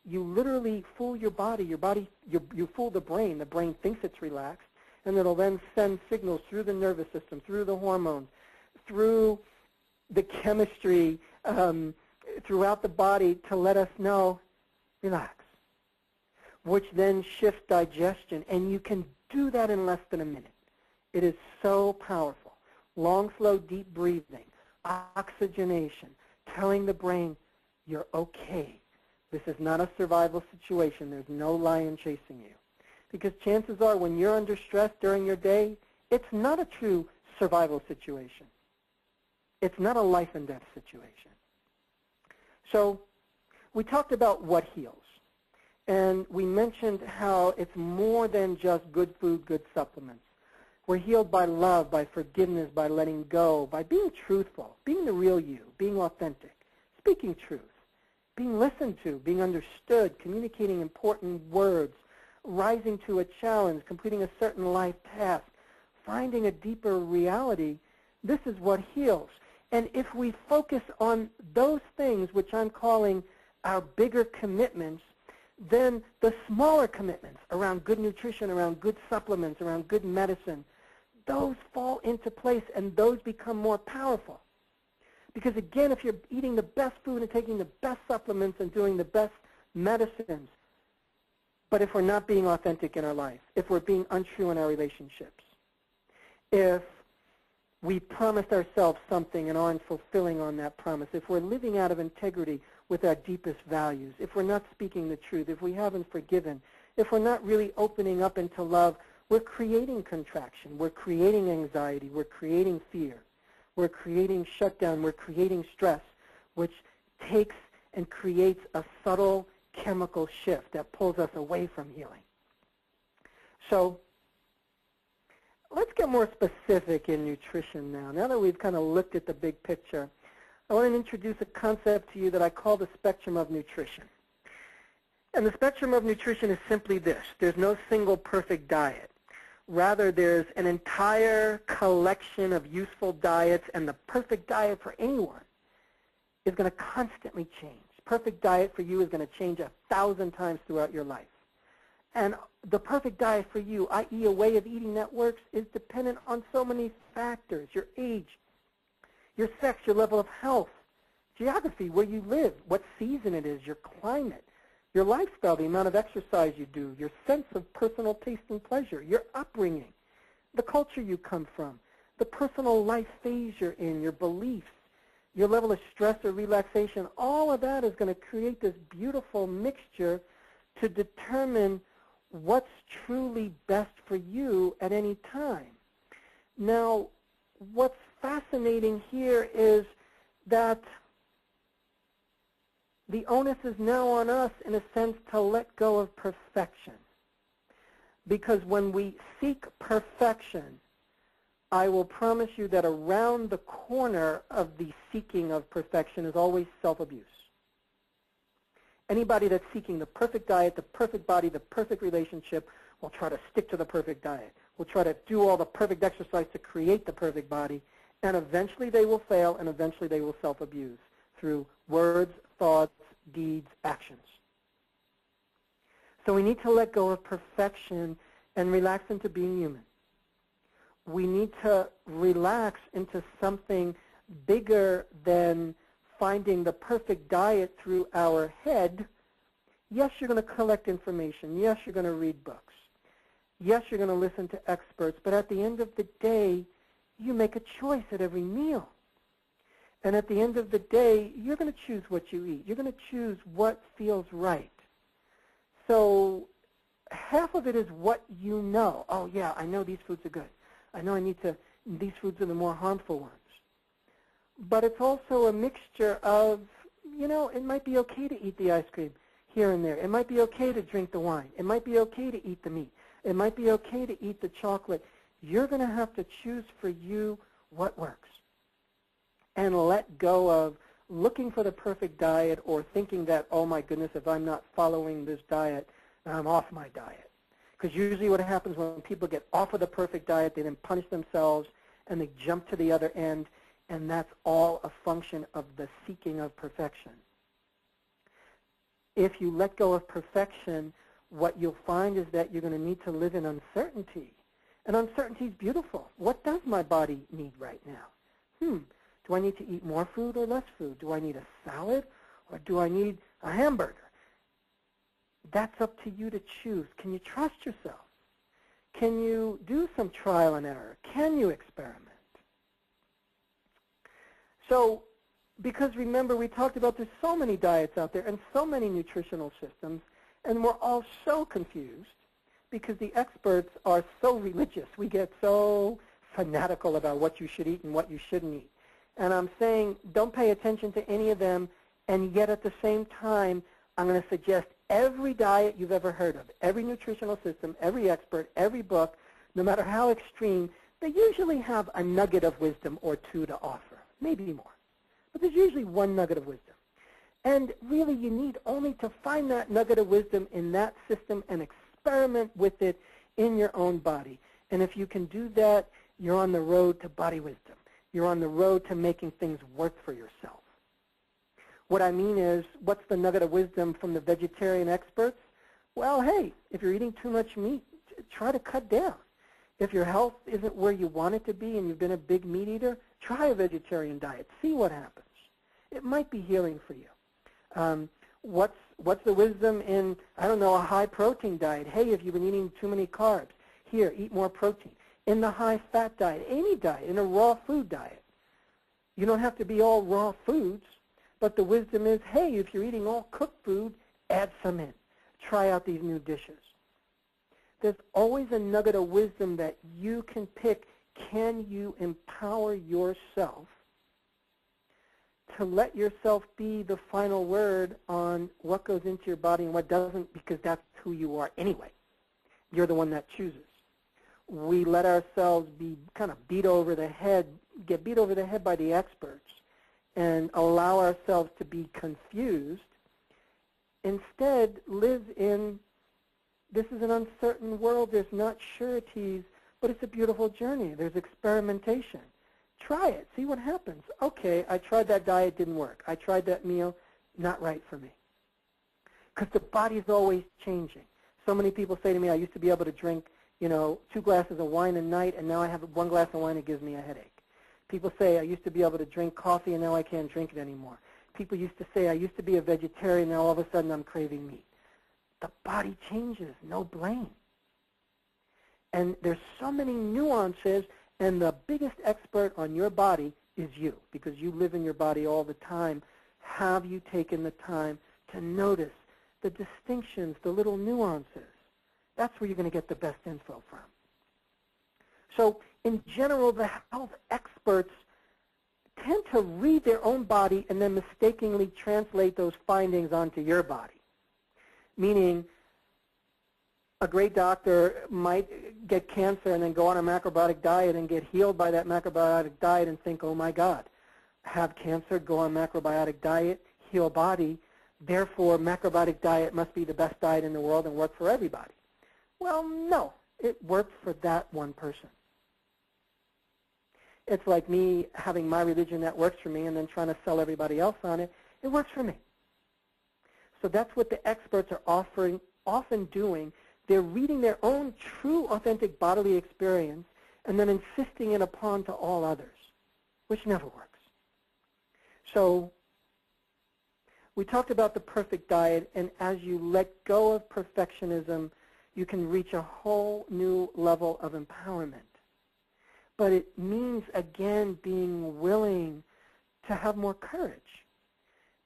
you literally fool your body. You fool the brain. The brain thinks it's relaxed, and it'll then send signals through the nervous system, through the hormones, through the chemistry, throughout the body to let us know, relax, which then shifts digestion, and you can do that in less than a minute. It is so powerful. Long, slow, deep breathing, oxygenation, telling the brain, you're okay. This is not a survival situation. There's no lion chasing you. Because chances are when you're under stress during your day, it's not a true survival situation. It's not a life and death situation. So we talked about what heals. And we mentioned how it's more than just good food, good supplements. We're healed by love, by forgiveness, by letting go, by being truthful, being the real you, being authentic, speaking truth, being listened to, being understood, communicating important words, rising to a challenge, completing a certain life task, finding a deeper reality. This is what heals. And if we focus on those things, which I'm calling our bigger commitments, then the smaller commitments around good nutrition, around good supplements, around good medicine, those fall into place and those become more powerful. Because again, if you're eating the best food and taking the best supplements and doing the best medicines, but if we're not being authentic in our life, if we're being untrue in our relationships, if we promised ourselves something and aren't fulfilling on that promise, if we're living out of integrity with our deepest values, if we're not speaking the truth, if we haven't forgiven, if we're not really opening up into love, we're creating contraction, we're creating anxiety, we're creating fear, we're creating shutdown, we're creating stress, which takes and creates a subtle chemical shift that pulls us away from healing. So let's get more specific in nutrition now. Now that we've kind of looked at the big picture, I want to introduce a concept to you that I call the spectrum of nutrition. And the spectrum of nutrition is simply this. There's no single perfect diet. Rather, there's an entire collection of useful diets, and the perfect diet for anyone is going to constantly change. Perfect diet for you is going to change 1,000 times throughout your life. And the perfect diet for you, i.e. a way of eating that works, is dependent on so many factors: your age, your sex, your level of health, geography, where you live, what season it is, your climate, your lifestyle, the amount of exercise you do, your sense of personal taste and pleasure, your upbringing, the culture you come from, the personal life phase you're in, your beliefs, your level of stress or relaxation. All of that is going to create this beautiful mixture to determine what's truly best for you at any time. Now, what's fascinating here is that the onus is now on us, in a sense, to let go of perfection. Because when we seek perfection, I will promise you that around the corner of the seeking of perfection is always self-abuse. Anybody that's seeking the perfect diet, the perfect body, the perfect relationship will try to stick to the perfect diet, will try to do all the perfect exercise to create the perfect body, and eventually they will fail, and eventually they will self-abuse through words, thoughts, deeds, actions. So we need to let go of perfection and relax into being human. We need to relax into something bigger than finding the perfect diet through our head. Yes, you're going to collect information. Yes, you're going to read books. Yes, you're going to listen to experts. But at the end of the day, you make a choice at every meal. And at the end of the day, you're going to choose what you eat. You're going to choose what feels right. So half of it is what you know. Oh, yeah, I know these foods are good. I know these foods are the more harmful ones. But it's also a mixture of, it might be okay to eat the ice cream here and there. It might be okay to drink the wine. It might be okay to eat the meat. It might be okay to eat the chocolate. You're going to have to choose for you what works. And let go of looking for the perfect diet or thinking that, oh my goodness, if I'm not following this diet, I'm off my diet. Because usually what happens when people get off of the perfect diet, they then punish themselves and they jump to the other end, and that's all a function of the seeking of perfection. If you let go of perfection, what you'll find is that you're going to need to live in uncertainty. And uncertainty is beautiful. What does my body need right now? Do I need to eat more food or less food? Do I need a salad or do I need a hamburger? That's up to you to choose. Can you trust yourself? Can you do some trial and error? Can you experiment? So, because remember, we talked about there's so many diets out there and so many nutritional systems, and we're all so confused because the experts are so religious. We get so fanatical about what you should eat and what you shouldn't eat. And I'm saying don't pay attention to any of them, and yet at the same time, I'm going to suggest every diet you've ever heard of, every nutritional system, every expert, every book, no matter how extreme, they usually have a nugget of wisdom or two to offer, maybe more. But there's usually one nugget of wisdom. And really, you need only to find that nugget of wisdom in that system and experiment with it in your own body. And if you can do that, you're on the road to body wisdom. You're on the road to making things work for yourself. What I mean is, what's the nugget of wisdom from the vegetarian experts? Well, hey, if you're eating too much meat, try to cut down. If your health isn't where you want it to be and you've been a big meat eater, try a vegetarian diet. See what happens. It might be healing for you. What's the wisdom in, I don't know, a high-protein diet? Hey, if you've been eating too many carbs, here, eat more protein. In the high-fat diet, any diet, in a raw food diet. You don't have to be all raw foods, but the wisdom is, hey, if you're eating all cooked food, add some in. Try out these new dishes. There's always a nugget of wisdom that you can pick. Can you empower yourself to let yourself be the final word on what goes into your body and what doesn't, because that's who you are anyway. You're the one that chooses. We let ourselves be kind of get beat over the head by the experts and allow ourselves to be confused. Instead, live in, this is an uncertain world. There's not sureties, but it's a beautiful journey. There's experimentation. Try it. See what happens. Okay, I tried that diet, didn't work. I tried that meal, not right for me. Because the body's always changing. So many people say to me, I used to be able to drink 2 glasses of wine a night, and now I have 1 glass of wine that gives me a headache. People say, I used to be able to drink coffee, and now I can't drink it anymore. People used to say, I used to be a vegetarian, now all of a sudden I'm craving meat. The body changes, no blame. And there's so many nuances, and the biggest expert on your body is you, because you live in your body all the time. Have you taken the time to notice the distinctions, the little nuances? That's where you're going to get the best info from. So in general, the health experts tend to read their own body and then mistakenly translate those findings onto your body. Meaning, a great doctor might get cancer and then go on a macrobiotic diet and get healed by that macrobiotic diet and think, oh my God, have cancer, go on macrobiotic diet, heal body, therefore macrobiotic diet must be the best diet in the world and work for everybody. Well, no, it worked for that one person. It's like me having my religion that works for me and then trying to sell everybody else on it. It works for me. So that's what the experts are often doing. They're reading their own true, authentic bodily experience and then insisting it upon to all others, which never works. So we talked about the perfect diet, and as you let go of perfectionism, you can reach a whole new level of empowerment. but it means, again, being willing to have more courage,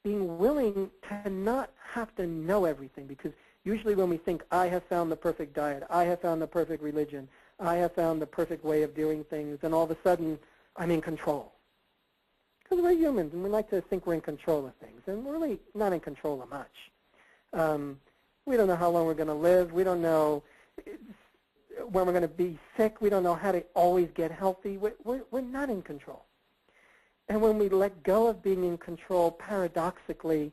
being willing to not have to know everything, because usually when we think, I have found the perfect diet, I have found the perfect religion, I have found the perfect way of doing things, and all of a sudden I'm in control. Because we're humans, and we like to think we're in control of things, and we're really not in control of much. We don't know how long we're going to live. We don't know when we're going to be sick. We don't know how to always get healthy. We're not in control. And when we let go of being in control, paradoxically,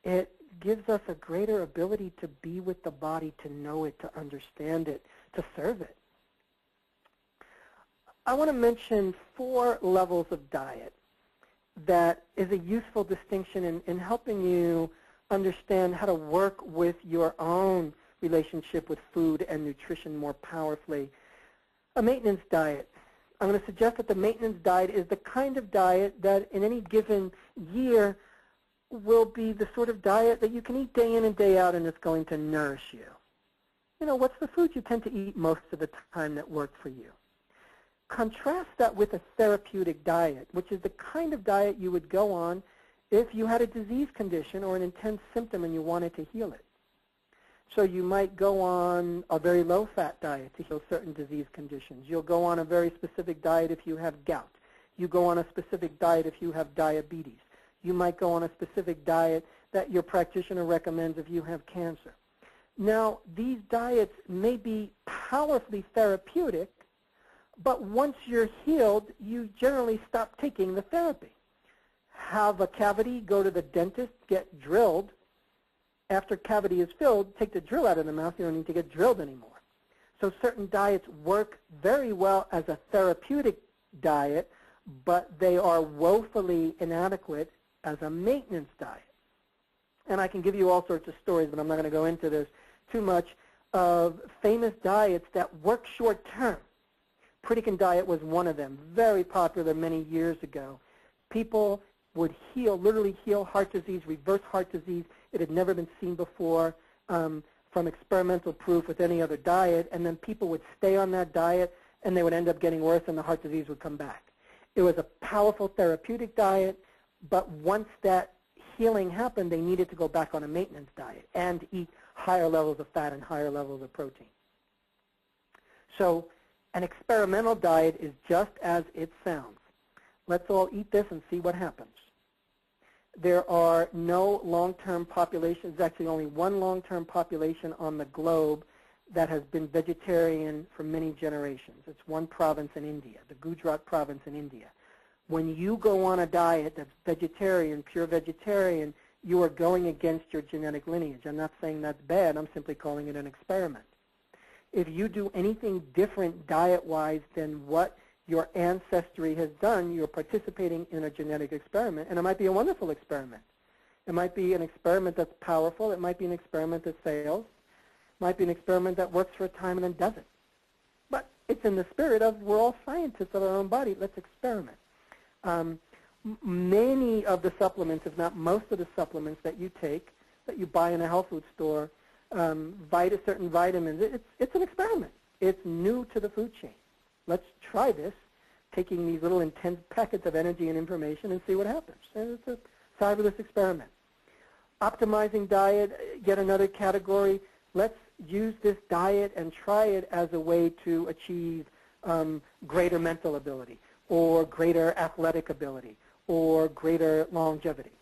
it gives us a greater ability to be with the body, to know it, to understand it, to serve it. I want to mention 4 levels of diet that is a useful distinction in helping you understand how to work with your own relationship with food and nutrition more powerfully. A maintenance diet. I'm going to suggest that the maintenance diet is the kind of diet that in any given year will be the sort of diet that you can eat day in and day out, and it's going to nourish you. You know, what's the food you tend to eat most of the time that work for you? Contrast that with a therapeutic diet, which is the kind of diet you would go on if you had a disease condition or an intense symptom and you wanted to heal it. So you might go on a very low-fat diet to heal certain disease conditions. You'll go on a very specific diet if you have gout. You go on a specific diet if you have diabetes. You might go on a specific diet that your practitioner recommends if you have cancer. Now, these diets may be powerfully therapeutic, but once you're healed, you generally stop taking the therapy. Have a cavity, go to the dentist, get drilled. After cavity is filled, take the drill out of the mouth. You don't need to get drilled anymore. So certain diets work very well as a therapeutic diet, but they are woefully inadequate as a maintenance diet. And I can give you all sorts of stories, but I'm not going to go into this too much, of famous diets that work short term. Pritikin diet was one of them, very popular many years ago. People would heal, literally heal heart disease, reverse heart disease. It had never been seen before from experimental proof with any other diet, and then people would stay on that diet and they would end up getting worse and the heart disease would come back. It was a powerful therapeutic diet, but once that healing happened, they needed to go back on a maintenance diet and eat higher levels of fat and higher levels of protein. So an experimental diet is just as it sounds. Let's all eat this and see what happens. There are no long-term populations, actually only one long-term population on the globe that has been vegetarian for many generations. It's one province in India, the Gujarat province in India. When you go on a diet that's vegetarian, pure vegetarian, you are going against your genetic lineage. I'm not saying that's bad. I'm simply calling it an experiment. If you do anything different diet-wise than what your ancestry has done, you're participating in a genetic experiment, and it might be a wonderful experiment. It might be an experiment that's powerful. It might be an experiment that fails. It might be an experiment that works for a time and then doesn't. But it's in the spirit of we're all scientists of our own body. Let's experiment. Many of the supplements, if not most of the supplements that you take, that you buy in a health food store, certain vitamins, it's an experiment. It's new to the food chain. Let's try this, taking these little intense packets of energy and information and see what happens. And it's a fabulous experiment. Optimizing diet, yet another category. Let's use this diet and try it as a way to achieve greater mental ability or greater athletic ability or greater longevity.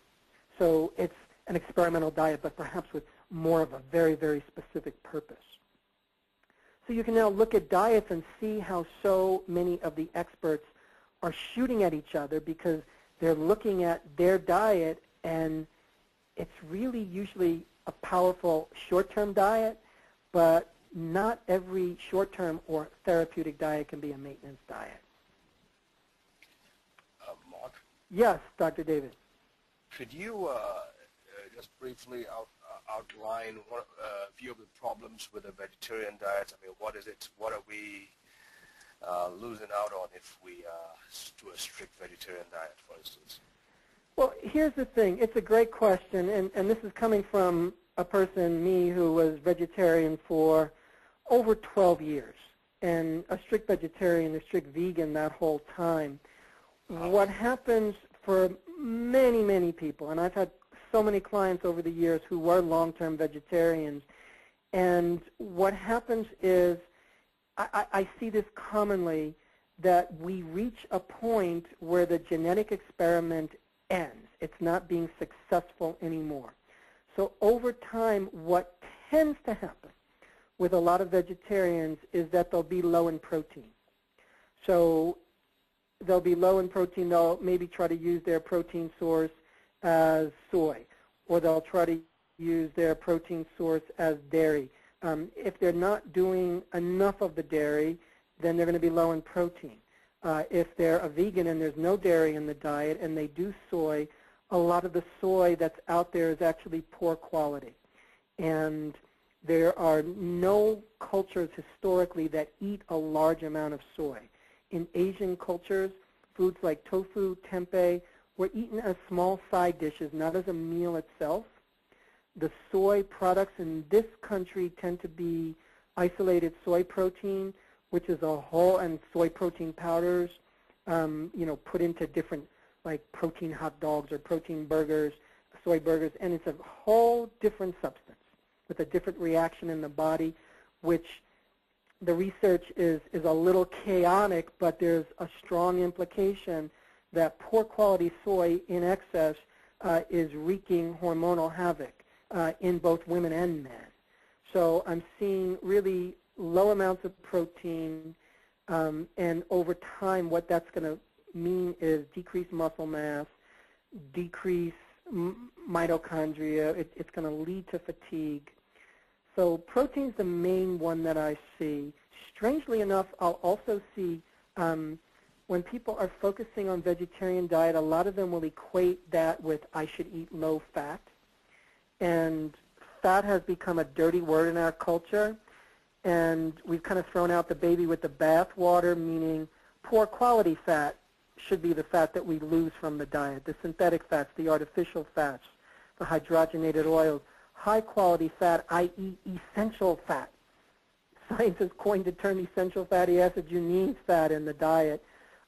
So it's an experimental diet, but perhaps with more of a very, very specific purpose. So you can now look at diets and see how so many of the experts are shooting at each other because they're looking at their diet, and it's really usually a powerful short-term diet, but not every short-term or therapeutic diet can be a maintenance diet. Mark? Yes, Dr. David. Could you just briefly outline a few of the problems with a vegetarian diet? I mean, what is it? What are we losing out on if we do a strict vegetarian diet, for instance? Well, here's the thing. It's a great question, and this is coming from a person, me, who was vegetarian for over 12 years. and a strict vegetarian, a strict vegan that whole time. What happens for many, many people, and I've had so many clients over the years who were long-term vegetarians, and what happens is, I see this commonly, that we reach a point where the genetic experiment ends. It's not being successful anymore. So over time, what tends to happen with a lot of vegetarians is that they'll be low in protein. So they'll be low in protein. They'll maybe try to use their protein source as soy, or they'll try to use their protein source as dairy. If they're not doing enough of the dairy, then they're going to be low in protein. If they're a vegan and there's no dairy in the diet and they do soy, a lot of the soy that's out there is actually poor quality. And there are no cultures historically that eat a large amount of soy. In Asian cultures, foods like tofu, tempeh, were eaten as small side dishes, not as a meal itself. The soy products in this country tend to be isolated soy protein, which is a whole, and soy protein powders, put into different, like protein hot dogs or protein burgers, soy burgers, and it's a whole different substance with a different reaction in the body, which the research is a little chaotic, but there's a strong implication that poor quality soy in excess is wreaking hormonal havoc in both women and men. So I'm seeing really low amounts of protein, and over time what that's going to mean is decreased muscle mass, decreased mitochondria. It's going to lead to fatigue. So protein's the main one that I see. Strangely enough, I'll also see when people are focusing on vegetarian diet, a lot of them will equate that with I should eat low fat. And fat has become a dirty word in our culture. And we've kind of thrown out the baby with the bathwater, meaning poor quality fat should be the fat that we lose from the diet, the synthetic fats, the artificial fats, the hydrogenated oils. High quality fat, i.e. essential fat. Science has coined the term essential fatty acids. You need fat in the diet.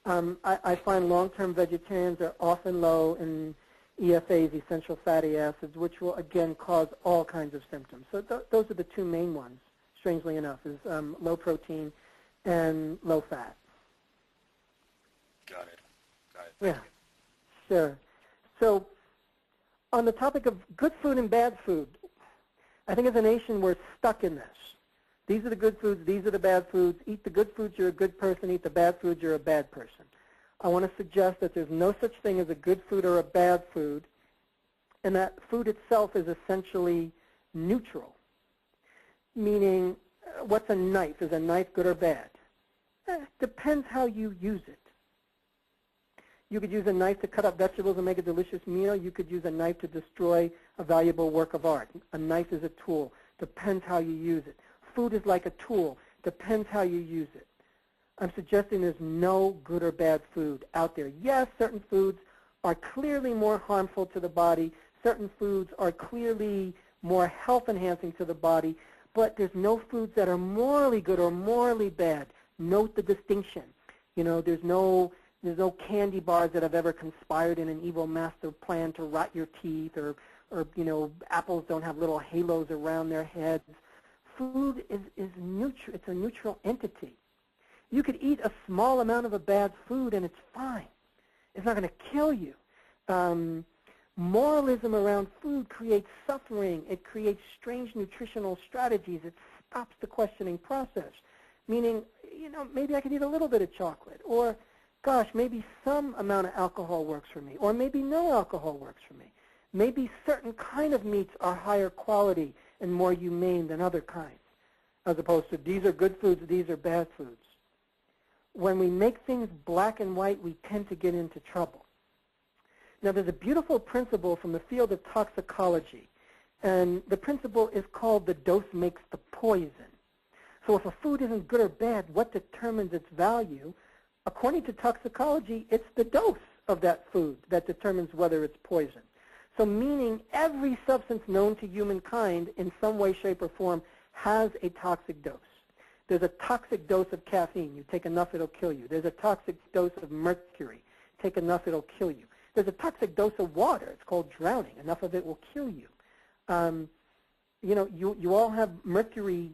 I find long-term vegetarians are often low in EFAs, essential fatty acids, which will, again, cause all kinds of symptoms. So those are the two main ones, strangely enough, is low protein and low fat. Got it. Yeah, sure. So on the topic of good food and bad food, I think as a nation we're stuck in this. These are the good foods, these are the bad foods. Eat the good foods, you're a good person. Eat the bad foods, you're a bad person. I want to suggest that there's no such thing as a good food or a bad food, and that food itself is essentially neutral, meaning what's a knife? Is a knife good or bad? Depends how you use it. You could use a knife to cut up vegetables and make a delicious meal. You could use a knife to destroy a valuable work of art. A knife is a tool. Depends how you use it. Food is like a tool. Depends how you use it. I'm suggesting there's no good or bad food out there. Yes, certain foods are clearly more harmful to the body. Certain foods are clearly more health enhancing to the body. But there's no foods that are morally good or morally bad. Note the distinction. There's no candy bars that have ever conspired in an evil master plan to rot your teeth, or apples don't have little halos around their heads. Food is neutral. It's a neutral entity. You could eat a small amount of a bad food and it's fine. It's not going to kill you. Moralism around food creates suffering. It creates strange nutritional strategies. It stops the questioning process, meaning, maybe I could eat a little bit of chocolate, or gosh, maybe some amount of alcohol works for me, or maybe no alcohol works for me. Maybe certain kind of meats are higher quality and more humane than other kinds, as opposed to these are good foods, these are bad foods. When we make things black and white, we tend to get into trouble. Now, there's a beautiful principle from the field of toxicology, and the principle is called the dose makes the poison. So if a food isn't good or bad, what determines its value? According to toxicology, it's the dose of that food that determines whether it's poison. So meaning every substance known to humankind in some way, shape, or form has a toxic dose. There's a toxic dose of caffeine. You take enough, it'll kill you. There's a toxic dose of mercury. Take enough, it'll kill you. There's a toxic dose of water. It's called drowning. Enough of it will kill you. You know, you all have mercury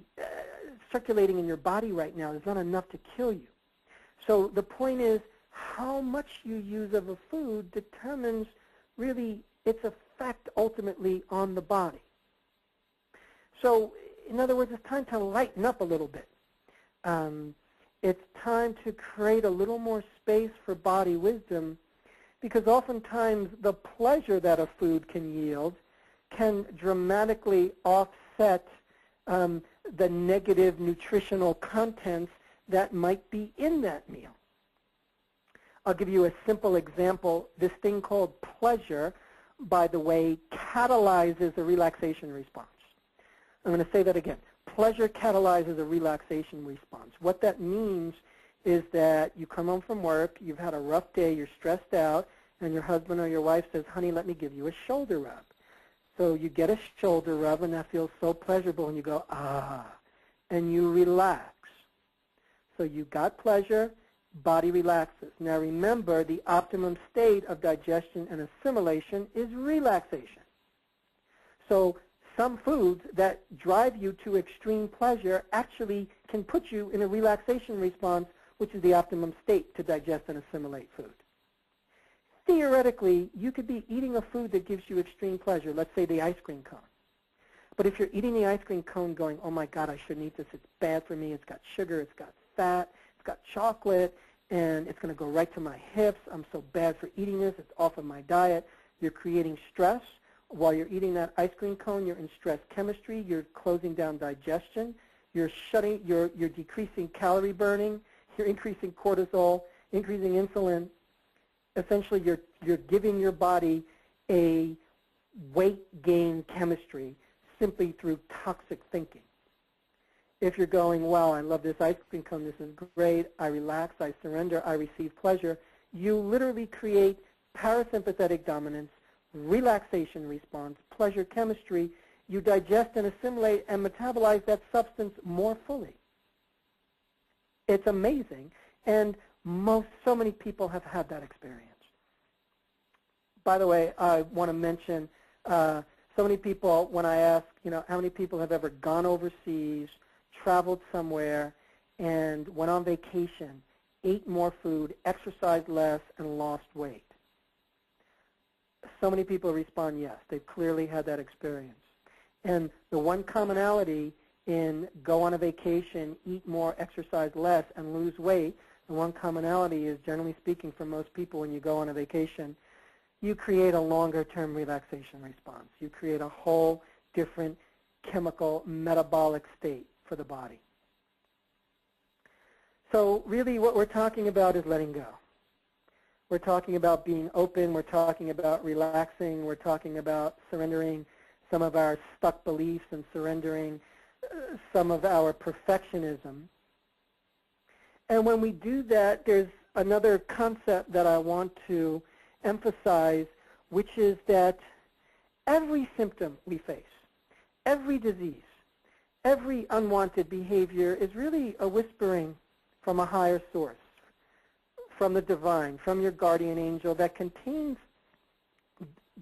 circulating in your body right now. There's not enough to kill you. So the point is, how much you use of a food determines really its effect ultimately on the body. So in other words, it's time to lighten up a little bit. It's time to create a little more space for body wisdom, because oftentimes the pleasure that a food can yield can dramatically offset the negative nutritional contents that might be in that meal. I'll give you a simple example. This thing called pleasure, by the way, catalyzes a relaxation response. I'm going to say that again. Pleasure catalyzes a relaxation response. What that means is that you come home from work, you've had a rough day, you're stressed out, and your husband or your wife says, honey, let me give you a shoulder rub. So you get a shoulder rub, and that feels so pleasurable, and you go, ah, and you relax. So you got pleasure, body relaxes. Now remember, the optimum state of digestion and assimilation is relaxation. So some foods that drive you to extreme pleasure actually can put you in a relaxation response, which is the optimum state to digest and assimilate food. Theoretically, you could be eating a food that gives you extreme pleasure, let's say the ice cream cone. But if you're eating the ice cream cone going, oh my God, I shouldn't eat this, it's bad for me, it's got sugar, it's got fat, it's got chocolate, and it's going to go right to my hips, I'm so bad for eating this, it's off of my diet, you're creating stress. While you're eating that ice cream cone, you're in stress chemistry, you're closing down digestion, you're decreasing calorie burning, you're increasing cortisol, increasing insulin. Essentially, you're giving your body a weight gain chemistry simply through toxic thinking. If you're going, wow, I love this ice cream cone, this is great, I relax, I surrender, I receive pleasure, you literally create parasympathetic dominance, relaxation response, pleasure chemistry. You digest and assimilate and metabolize that substance more fully. It's amazing, and so many people have had that experience. By the way, I want to mention so many people, when I ask, how many people have ever gone overseas, traveled somewhere, and went on vacation, ate more food, exercised less, and lost weight. So many people respond yes. They've clearly had that experience. And the one commonality in go on a vacation, eat more, exercise less, and lose weight, the one commonality is, generally speaking, for most people, when you go on a vacation, you create a longer-term relaxation response. You create a whole different chemical metabolic state for the body. So really what we're talking about is letting go. We're talking about being open. We're talking about relaxing. We're talking about surrendering some of our stuck beliefs and surrendering some of our perfectionism. And when we do that, there's another concept that I want to emphasize, which is that every symptom we face, every disease, every unwanted behavior is really a whispering from a higher source, from the divine, from your guardian angel, that contains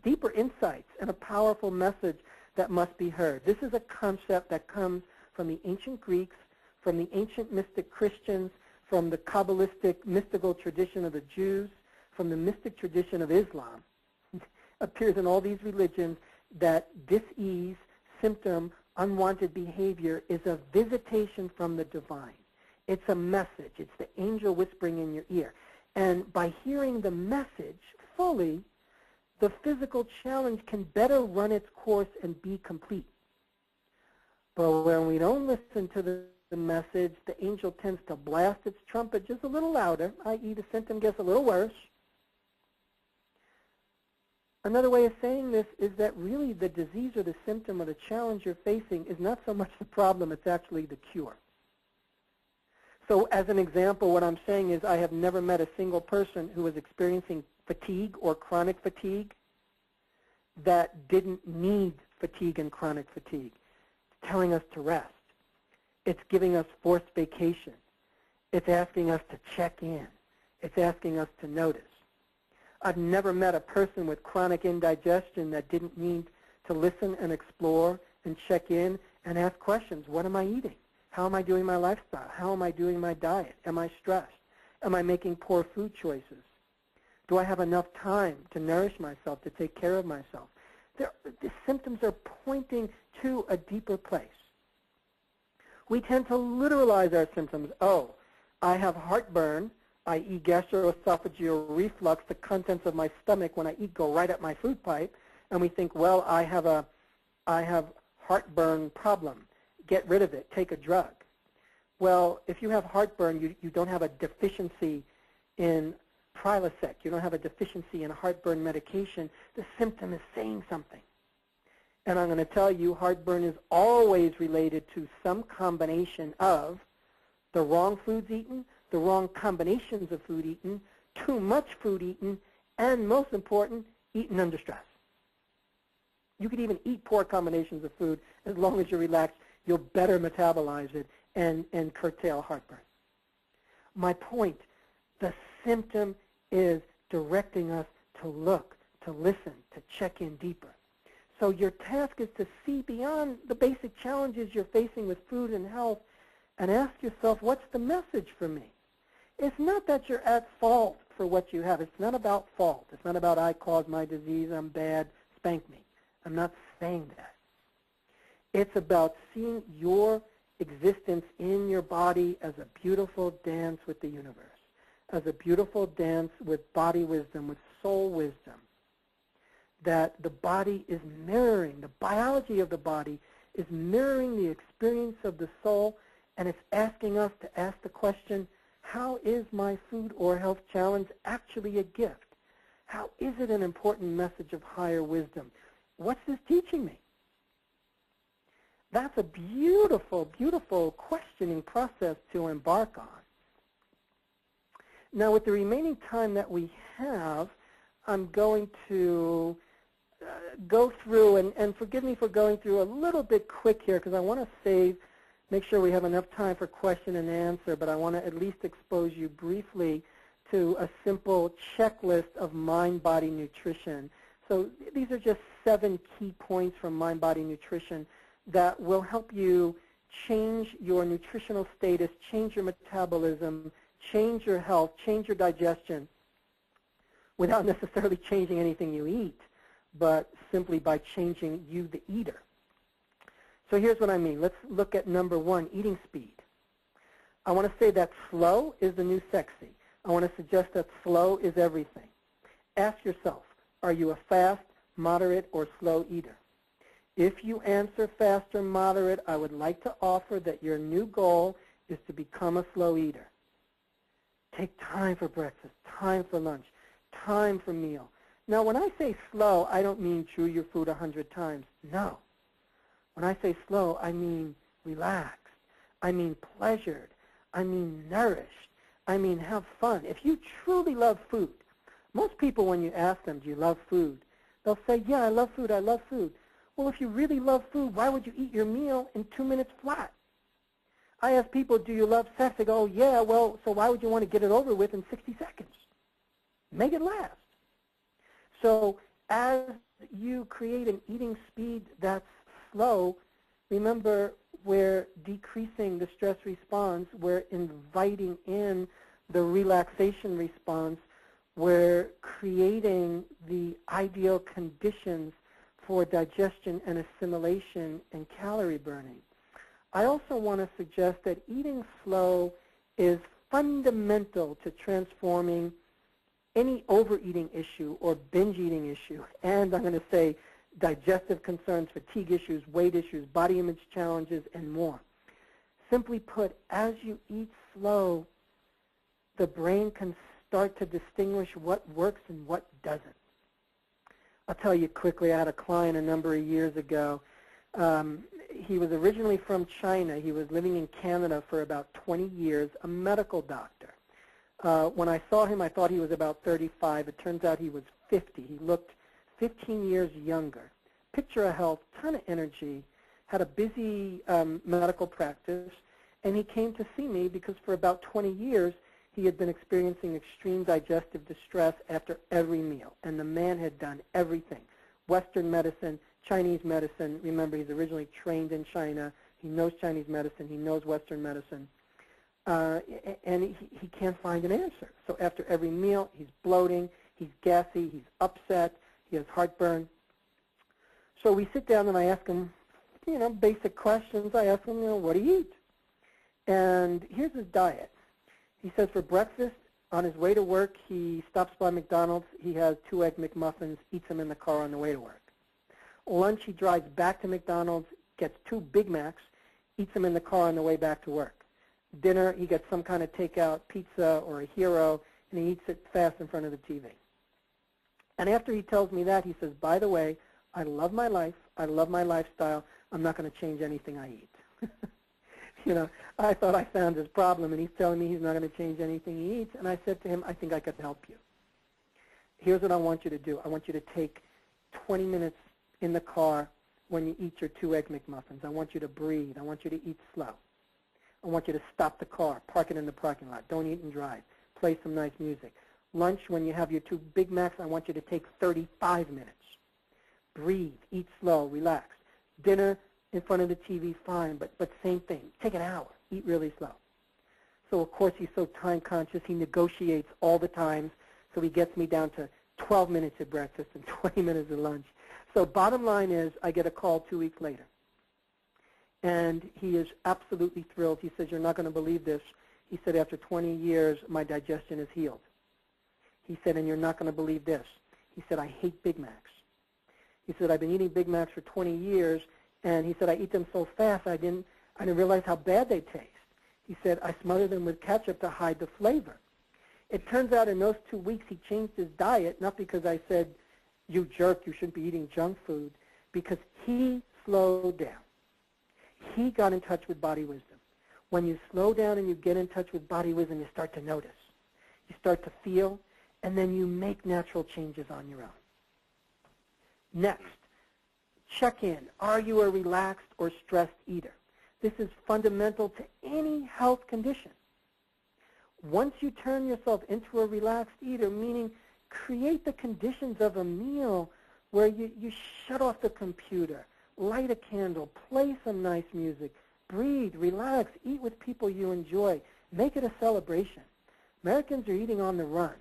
deeper insights and a powerful message that must be heard. This is a concept that comes from the ancient Greeks, from the ancient mystic Christians, from the Kabbalistic mystical tradition of the Jews, from the mystic tradition of Islam. It appears in all these religions that dis-ease, symptom, unwanted behavior is a visitation from the divine. It's a message. It's the angel whispering in your ear. And by hearing the message fully, the physical challenge can better run its course and be complete. But when we don't listen to the message, the angel tends to blast its trumpet just a little louder, i.e. the symptom gets a little worse. Another way of saying this is that really the disease or the symptom or the challenge you're facing is not so much the problem, it's actually the cure. So as an example, what I'm saying is I have never met a single person who was experiencing fatigue or chronic fatigue that didn't need fatigue and chronic fatigue. It's telling us to rest. It's giving us forced vacation. It's asking us to check in. It's asking us to notice. I've never met a person with chronic indigestion that didn't need to listen and explore and check in and ask questions. What am I eating? How am I doing my lifestyle? How am I doing my diet? Am I stressed? Am I making poor food choices? Do I have enough time to nourish myself, to take care of myself? The symptoms are pointing to a deeper place. We tend to literalize our symptoms. Oh, I have heartburn, i.e. gastroesophageal reflux. The contents of my stomach when I eat go right up my food pipe. And we think, well, I have heartburn problem. Get rid of it. Take a drug. Well, if you have heartburn, you don't have a deficiency in Prilosec. You don't have a deficiency in heartburn medication. The symptom is saying something. And I'm going to tell you, heartburn is always related to some combination of the wrong foods eaten, the wrong combinations of food eaten, too much food eaten, and most important, eaten under stress. You could even eat poor combinations of food. As long as you're relaxed, you'll better metabolize it and curtail heartburn. My point, the symptom is directing us to look, to listen, to check in deeper. So your task is to see beyond the basic challenges you're facing with food and health and ask yourself, what's the message for me? It's not that you're at fault for what you have. It's not about fault. It's not about I caused my disease, I'm bad, spank me. I'm not saying that. It's about seeing your existence in your body as a beautiful dance with the universe, as a beautiful dance with body wisdom, with soul wisdom, that the body is mirroring, the biology of the body is mirroring the experience of the soul, and it's asking us to ask the question, how is my food or health challenge actually a gift? How is it an important message of higher wisdom? What's this teaching me? That's a beautiful, beautiful questioning process to embark on. Now, with the remaining time that we have, I'm going to go through, and forgive me for going through a little bit quick here because I want to make sure we have enough time for question and answer, but I want to at least expose you briefly to a simple checklist of mind-body nutrition. So these are just 7 key points from mind-body nutrition that will help you change your nutritional status, change your metabolism, change your health, change your digestion without necessarily changing anything you eat, but simply by changing you, the eater. So here's what I mean. Let's look at number 1, eating speed. I want to say that slow is the new sexy. I want to suggest that slow is everything. Ask yourself, are you a fast, moderate, or slow eater? If you answer fast or moderate, I would like to offer that your new goal is to become a slow eater. Take time for breakfast, time for lunch, time for meal. Now, when I say slow, I don't mean chew your food 100 times. No. When I say slow, I mean relaxed. I mean pleasured. I mean nourished. I mean have fun. If you truly love food, most people, when you ask them, do you love food? They'll say, yeah, I love food, I love food. Well, if you really love food, why would you eat your meal in 2 minutes flat? I ask people, do you love sex? They go, oh, yeah, well, so why would you want to get it over with in 60 seconds? Make it last. So as you create an eating speed that's slow, remember we're decreasing the stress response. We're inviting in the relaxation response. We're creating the ideal conditions for digestion and assimilation and calorie burning. I also want to suggest that eating slow is fundamental to transforming any overeating issue or binge eating issue, and I'm going to say digestive concerns, fatigue issues, weight issues, body image challenges, and more. Simply put, as you eat slow, the brain can start to distinguish what works and what doesn't. I'll tell you quickly, I had a client a number of years ago. He was originally from China. He was living in Canada for about 20 years, a medical doctor. When I saw him, I thought he was about 35. It turns out he was 50. He looked 15 years younger. Picture of health, ton of energy, had a busy medical practice, And he came to see me because for about 20 years, he had been experiencing extreme digestive distress after every meal. And the man had done everything. Western medicine, Chinese medicine. Remember, he's originally trained in China. He knows Chinese medicine. He knows Western medicine. And he can't find an answer. So after every meal, he's bloating, he's gassy, he's upset, he has heartburn. So we sit down and I ask him, basic questions. I ask him, what do you eat? And here's his diet. He says for breakfast, on his way to work, he stops by McDonald's. He has 2 Egg McMuffins, eats them in the car on the way to work. Lunch, he drives back to McDonald's, gets 2 Big Macs, eats them in the car on the way back to work. Dinner, he gets some kind of takeout pizza or a hero, and he eats it fast in front of the TV. And after he tells me that, he says, by the way, I love my life. I love my lifestyle. I'm not going to change anything I eat. I thought I found his problem, and he's telling me he's not going to change anything he eats. And I said to him, I think I could help you. Here's what I want you to do. I want you to take 20 minutes in the car when you eat your 2 Egg McMuffins. I want you to breathe. I want you to eat slow. I want you to stop the car, park it in the parking lot. Don't eat and drive. Play some nice music. Lunch, when you have your 2 Big Macs, I want you to take 35 minutes. Breathe, eat slow, relax. Dinner in front of the TV, fine, but same thing. Take an hour, eat really slow. So of course he's so time conscious, he negotiates all the times, so he gets me down to 12 minutes at breakfast and 20 minutes at lunch. So bottom line is, I get a call 2 weeks later. And he is absolutely thrilled. He says, you're not going to believe this. He said, after 20 years, my digestion is healed. He said, and you're not going to believe this. He said, I hate Big Macs. He said, I've been eating Big Macs for 20 years, and he said, I eat them so fast, I didn't realize how bad they taste. He said, I smother them with ketchup to hide the flavor. It turns out in those 2 weeks, he changed his diet, not because I said, you jerk, you shouldn't be eating junk food, because he slowed down. He got in touch with body wisdom. When you slow down and you get in touch with body wisdom, you start to notice. You start to feel, and then you make natural changes on your own. Next, check in. Are you a relaxed or stressed eater? This is fundamental to any health condition. Once you turn yourself into a relaxed eater, meaning create the conditions of a meal where you shut off the computer, light a candle, play some nice music, breathe, relax, eat with people you enjoy. Make it a celebration. Americans are eating on the run.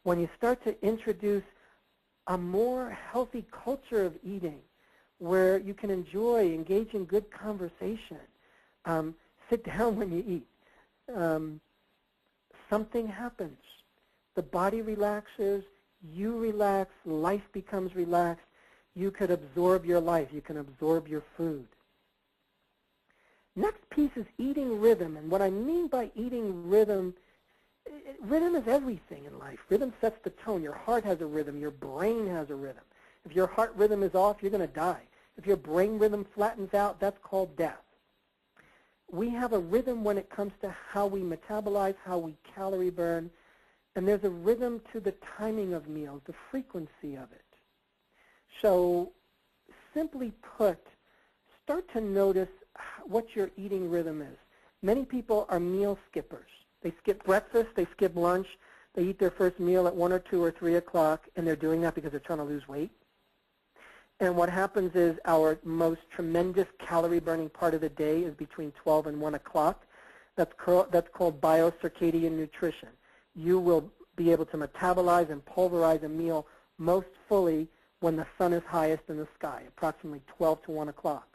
When you start to introduce a more healthy culture of eating where you can enjoy, engage in good conversation, sit down when you eat, something happens. The body relaxes, you relax, life becomes relaxed. You could absorb your life. You can absorb your food. Next piece is eating rhythm. And what I mean by eating rhythm, rhythm is everything in life. Rhythm sets the tone. Your heart has a rhythm. Your brain has a rhythm. If your heart rhythm is off, you're going to die. If your brain rhythm flattens out, that's called death. We have a rhythm when it comes to how we metabolize, how we calorie burn. And there's a rhythm to the timing of meals, the frequency of it. So simply put, start to notice what your eating rhythm is. Many people are meal skippers. They skip breakfast, they skip lunch, they eat their first meal at 1 or 2 or 3 o'clock, and they're doing that because they're trying to lose weight. And what happens is our most tremendous calorie burning part of the day is between 12 and 1 o'clock. That's called biocircadian nutrition. You will be able to metabolize and pulverize a meal most fully when the sun is highest in the sky, approximately 12 to 1 o'clock.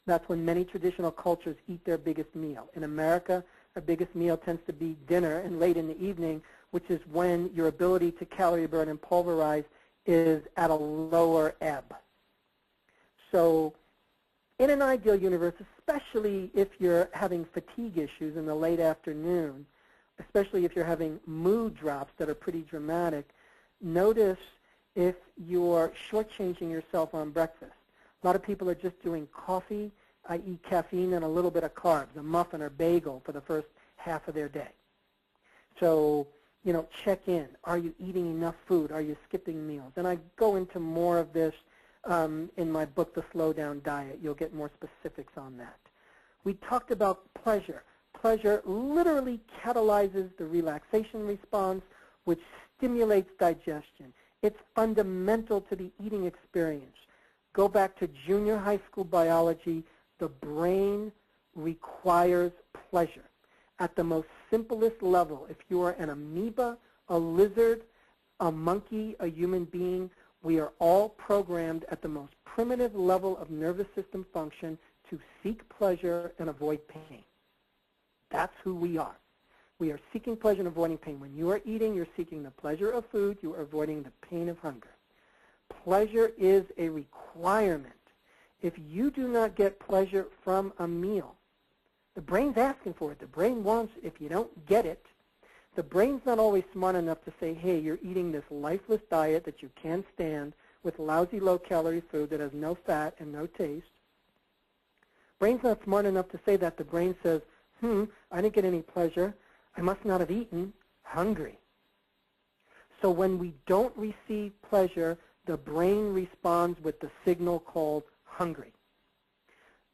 That's when many traditional cultures eat their biggest meal. In America, our biggest meal tends to be dinner and late in the evening, which is when your ability to calorie burn and pulverize is at a lower ebb. So in an ideal universe, especially if you're having fatigue issues in the late afternoon, especially if you're having mood drops that are pretty dramatic, notice if you're shortchanging yourself on breakfast. A lot of people are just doing coffee, i.e. caffeine, and a little bit of carbs, a muffin or bagel for the first half of their day. So, check in. Are you eating enough food? Are you skipping meals? And I go into more of this in my book, The Slow Down Diet. You'll get more specifics on that. We talked about pleasure. Pleasure literally catalyzes the relaxation response, which stimulates digestion. It's fundamental to the eating experience. Go back to junior high school biology. The brain requires pleasure. At the most simplest level, if you are an amoeba, a lizard, a monkey, a human being, we are all programmed at the most primitive level of nervous system function to seek pleasure and avoid pain. That's who we are. We are seeking pleasure and avoiding pain. When you are eating, you're seeking the pleasure of food. You are avoiding the pain of hunger. Pleasure is a requirement. If you do not get pleasure from a meal, the brain's asking for it. The brain wants, if you don't get it, the brain's not always smart enough to say, hey, you're eating this lifeless diet that you can't stand with lousy low-calorie food that has no fat and no taste. Brain's not smart enough to say that. The brain says, I didn't get any pleasure. I must not have eaten. Hungry. So when we don't receive pleasure, the brain responds with the signal called hungry.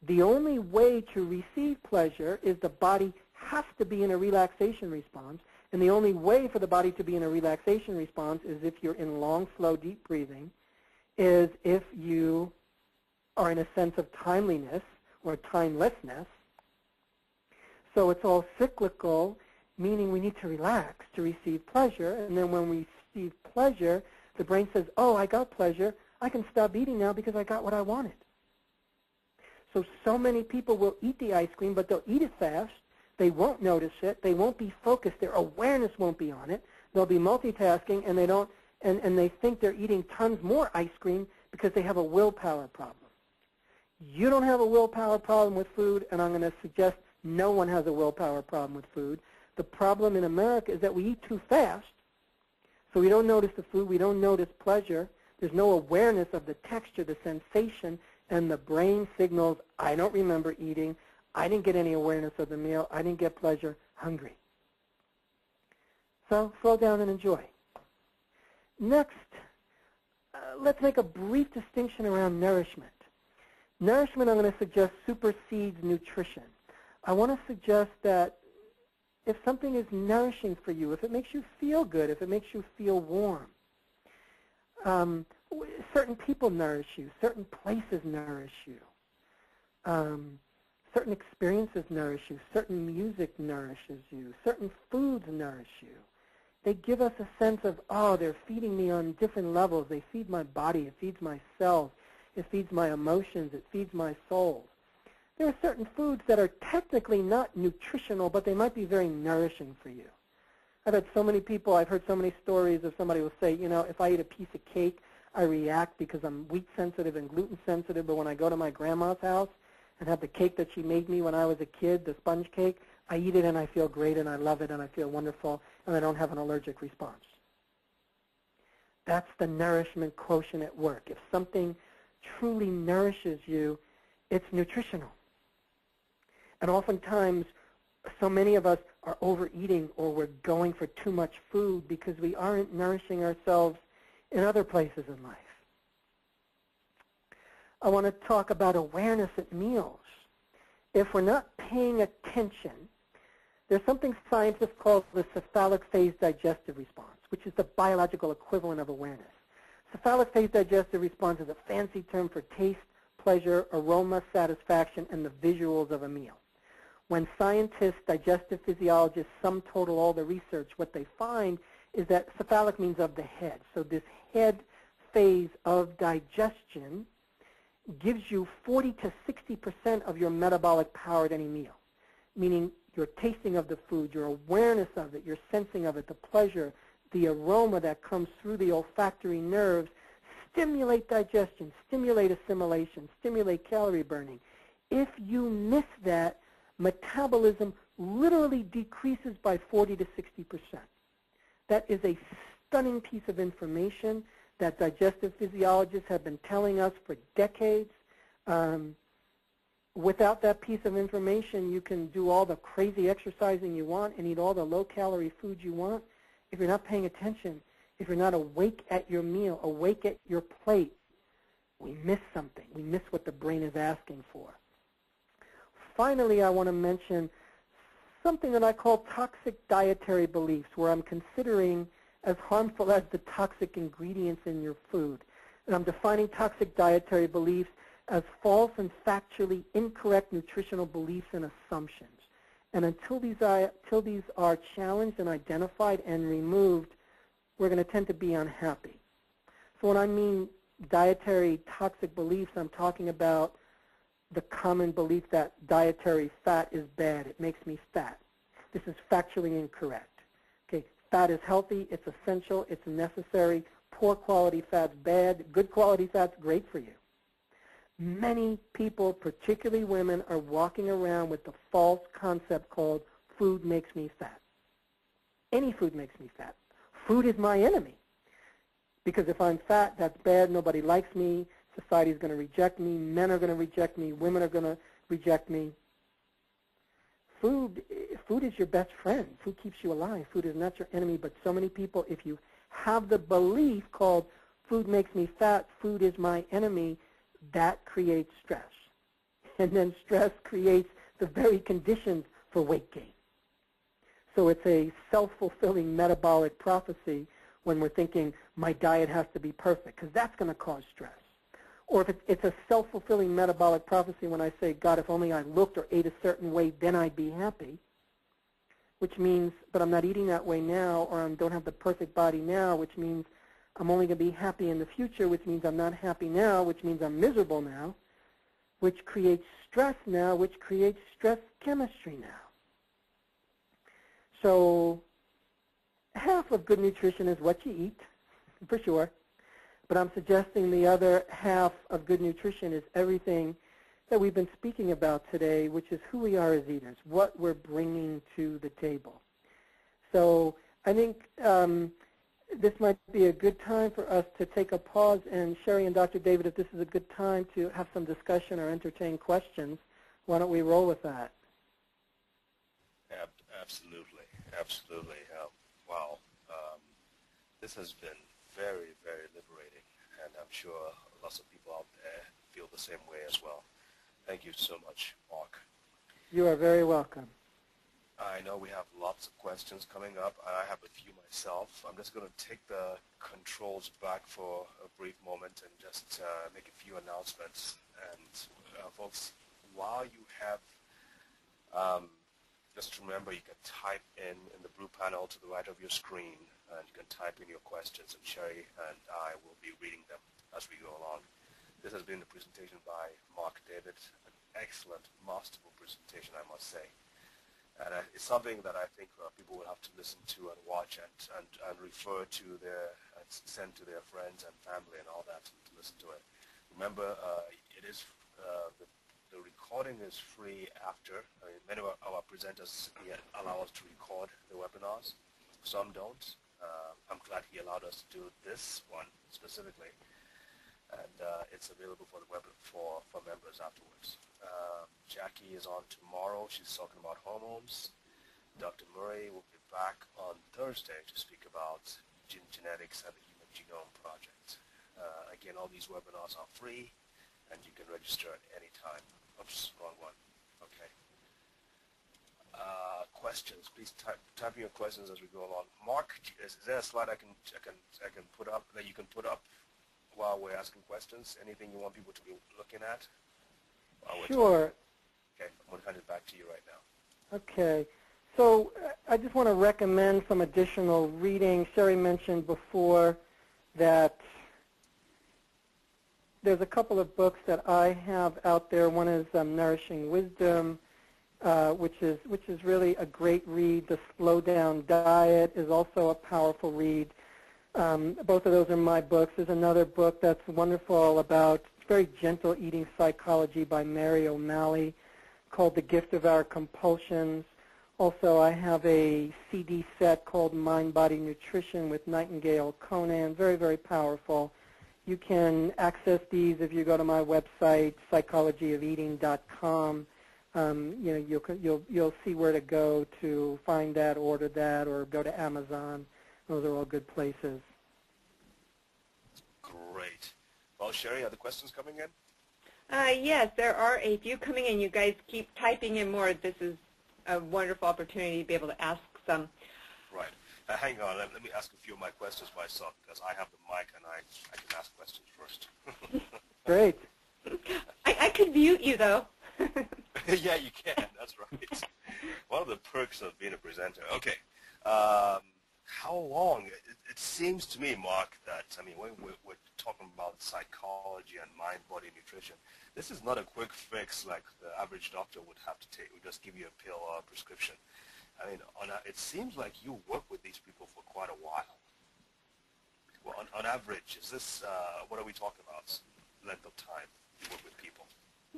The only way to receive pleasure is the body has to be in a relaxation response, and the only way for the body to be in a relaxation response is if you're in long, slow, deep breathing, is if you are in a sense of timeliness or timelessness. So it's all cyclical, meaning we need to relax to receive pleasure, and then when we receive pleasure, the brain says, oh, I got pleasure. I can stop eating now because I got what I wanted. So many people will eat the ice cream, but they'll eat it fast. They won't notice it. They won't be focused. Their awareness won't be on it. They'll be multitasking, and they think they're eating tons more ice cream because they have a willpower problem. You don't have a willpower problem with food, and I'm going to suggest no one has a willpower problem with food. The problem in America is that we eat too fast, so we don't notice the food. We don't notice pleasure. There's no awareness of the texture, the sensation, and the brain signals, I don't remember eating. I didn't get any awareness of the meal. I didn't get pleasure. Hungry. So slow down and enjoy. Next, let's make a brief distinction around nourishment. Nourishment, I'm going to suggest, supersedes nutrition. I want to suggest that if something is nourishing for you, if it makes you feel good, if it makes you feel warm, certain people nourish you, certain places nourish you, certain experiences nourish you, certain music nourishes you, certain foods nourish you. They give us a sense of, oh, they're feeding me on different levels. They feed my body, it feeds my cells, it feeds my emotions, it feeds my soul. There are certain foods that are technically not nutritional, but they might be very nourishing for you. I've heard so many stories of somebody who will say, you know, if I eat a piece of cake, I react because I'm wheat sensitive and gluten sensitive, but when I go to my grandma's house and have the cake that she made me when I was a kid, the sponge cake, I eat it and I feel great and I love it and I feel wonderful and I don't have an allergic response. That's the nourishment quotient at work. If something truly nourishes you, it's nutritional. And oftentimes, so many of us are overeating or we're going for too much food because we aren't nourishing ourselves in other places in life. I want to talk about awareness at meals. If we're not paying attention, there's something scientists call the cephalic phase digestive response, which is the biological equivalent of awareness. Cephalic phase digestive response is a fancy term for taste, pleasure, aroma, satisfaction, and the visuals of a meal. When scientists, digestive physiologists, sum total all the research, what they find is that cephalic means of the head. So this head phase of digestion gives you 40 to 60% of your metabolic power at any meal, meaning your tasting of the food, your awareness of it, your sensing of it, the pleasure, the aroma that comes through the olfactory nerves stimulate digestion, stimulate assimilation, stimulate calorie burning. If you miss that, metabolism literally decreases by 40 to 60%. That is a stunning piece of information that digestive physiologists have been telling us for decades. Without that piece of information, you can do all the crazy exercising you want and eat all the low-calorie food you want. If you're not paying attention, if you're not awake at your meal, awake at your plate, we miss something. We miss what the brain is asking for. finally, I want to mention something that I call toxic dietary beliefs, where I'm considering as harmful as the toxic ingredients in your food. And I'm defining toxic dietary beliefs as false and factually incorrect nutritional beliefs and assumptions. And until these are challenged and identified and removed, we're going to tend to be unhappy. So when I mean dietary toxic beliefs, I'm talking about the common belief that dietary fat is bad. It makes me fat. This is factually incorrect. Okay, fat is healthy, it's essential, it's necessary. Poor quality fat's bad. Good quality fat's great for you. Many people, particularly women, are walking around with the false concept called food makes me fat. Any food makes me fat. Food is my enemy. Because if I'm fat, that's bad, nobody likes me, society's going to reject me, men are going to reject me, women are going to reject me. Food is your best friend. Food keeps you alive. Food is not your enemy, but so many people, if you have the belief called food makes me fat, food is my enemy, that creates stress. And then stress creates the very conditions for weight gain. So it's a self-fulfilling metabolic prophecy when we're thinking my diet has to be perfect, because that's going to cause stress. Or if it's a self-fulfilling metabolic prophecy when I say, God, if only I looked or ate a certain way, then I'd be happy, which means, but I'm not eating that way now, or I don't have the perfect body now, which means I'm only going to be happy in the future, which means I'm not happy now, which means I'm miserable now, which creates stress now, which creates stress chemistry now. So half of good nutrition is what you eat, for sure. But I'm suggesting the other half of good nutrition is everything that we've been speaking about today, which is who we are as eaters, what we're bringing to the table. So I think this might be a good time for us to take a pause. And Sherry and Dr. David, if this is a good time to have some discussion or entertain questions, why don't we roll with that? Absolutely, absolutely. Wow, this has been very, very liberating, and I'm sure lots of people out there feel the same way as well. Thank you so much, Marc. You are very welcome. I know we have lots of questions coming up. I have a few myself. I'm just going to take the controls back for a brief moment and just make a few announcements. And folks, while you have, just remember you can type in the blue panel to the right of your screen, and you can type in your questions, and Sherry and I will be reading them as we go along. This has been the presentation by Marc David, an excellent, masterful presentation, I must say. And it's something that I think people will have to listen to and watch and refer to send to their friends and family and all that to listen to it. Remember, the recording is free after. Many of our presenters allow us to record the webinars. Some don't. I'm glad he allowed us to do this one specifically. And it's available for the for members afterwards. Jackie is on tomorrow. She's talking about hormones. Dr. Murray will be back on Thursday to speak about genetics and the Human Genome Project. Again, all these webinars are free, and you can register at any time. Oops, wrong one. Okay. Questions? Please type in your questions as we go along. Marc, is there a slide I can put up that you can put up while we're asking questions? Anything you want people to be looking at? Sure. Okay, I'm going to hand it back to you right now. Okay. So I just want to recommend some additional reading. Sherry mentioned before that there's a couple of books that I have out there. One is Nourishing Wisdom, which is really a great read. The Slow Down Diet is also a powerful read. Both of those are my books. There's another book that's wonderful about very gentle eating psychology by Mary O'Malley called The Gift of Our Compulsions. Also, I have a CD set called Mind Body Nutrition with Nightingale Conan, very, very powerful. You can access these if you go to my website, psychologyofeating.com. You'll see where to go to find that, order that, or go to Amazon. Those are all good places. Great. Well, Sherry, are the questions coming in? Yes, there are a few coming in. You guys keep typing in more. This is a wonderful opportunity to be able to ask some. Right. Hang on. Let me ask a few of my questions myself because I have the mic and I can ask questions first. Great. I could mute you, though. Yeah, you can. That's right. One of the perks of being a presenter. Okay. How long? It seems to me, Mark, that, I mean, when we're talking about psychology and mind-body nutrition, this is not a quick fix like the average doctor would have to take. We just give you a pill or a prescription. I mean, it seems like you work with these people for quite a while. Well, on average, is this, what are we talking about, length of time you work with people?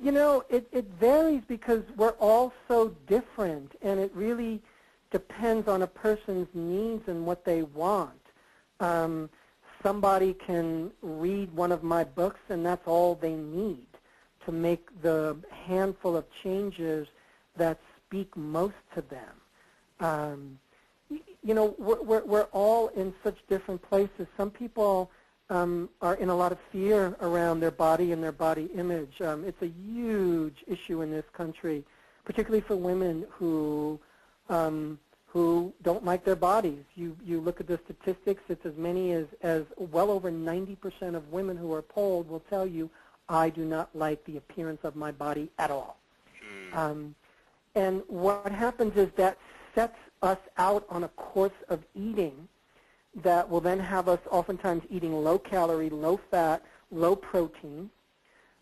You know, it varies because we're all so different, and it really depends on a person's needs and what they want. Somebody can read one of my books, and that's all they need to make the handful of changes that speak most to them. You know, we're all in such different places. Some people are in a lot of fear around their body and their body image. It's a huge issue in this country, particularly for women who don't like their bodies. You look at the statistics, it's as many as well over 90% of women who are polled will tell you, I do not like the appearance of my body at all. And what happens is that sets us out on a course of eating that will then have us oftentimes eating low calorie, low fat, low protein,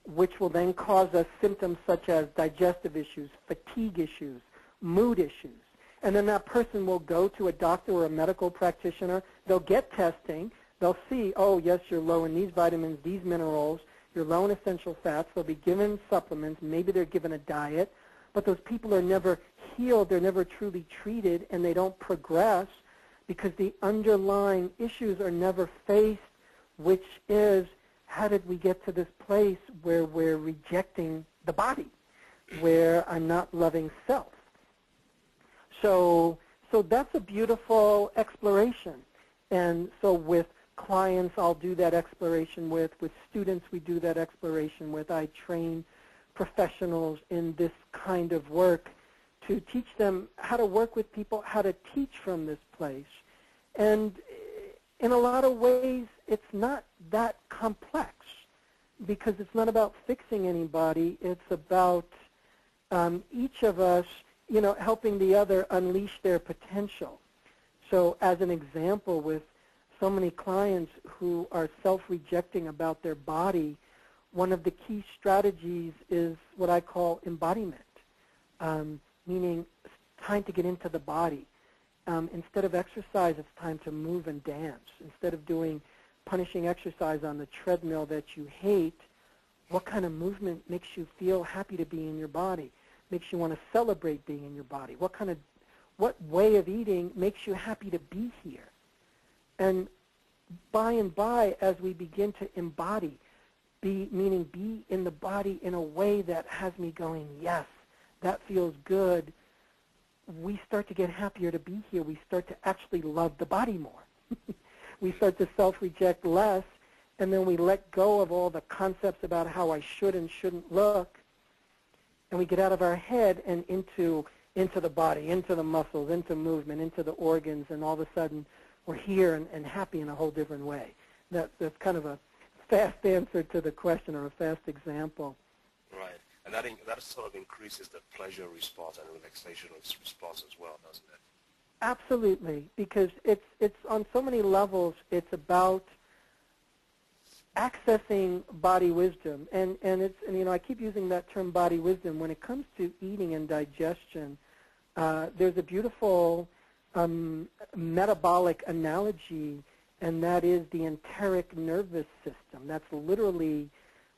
which will then cause us symptoms such as digestive issues, fatigue issues, mood issues. And then that person will go to a doctor or a medical practitioner. They'll get testing. They'll see, oh, yes, you're low in these vitamins, these minerals. You're low in essential fats. They'll be given supplements. Maybe they're given a diet. But those people are never healed. They're never truly treated, and they don't progress because the underlying issues are never faced, which is, how did we get to this place where we're rejecting the body, where I'm not loving self? So that's a beautiful exploration. And so with clients, I'll do that exploration with students, we do that exploration with. I train professionals in this kind of work to teach them how to work with people, how to teach from this place. And in a lot of ways, it's not that complex because it's not about fixing anybody. It's about each of us, you know, helping the other unleash their potential. So as an example, with so many clients who are self-rejecting about their body, one of the key strategies is what I call embodiment, meaning it's time to get into the body. Instead of exercise, it's time to move and dance. Instead of doing punishing exercise on the treadmill that you hate, what kind of movement makes you feel happy to be in your body, makes you want to celebrate being in your body? What way of eating makes you happy to be here? And by and by, as we begin to embody, meaning be in the body in a way that has me going, yes, that feels good, we start to get happier to be here. We start to actually love the body more. We start to self-reject less, and then we let go of all the concepts about how I should and shouldn't look, and we get out of our head and into the body, into the muscles, into movement, into the organs, and all of a sudden we're here and happy in a whole different way. That's kind of a fast answer to the question, or a fast example. Right. And that sort of increases the pleasure response and relaxation response as well, doesn't it? Absolutely, because it's on so many levels. It's about accessing body wisdom, and you know, I keep using that term body wisdom. When it comes to eating and digestion, there's a beautiful metabolic analogy, and that is the enteric nervous system. That's literally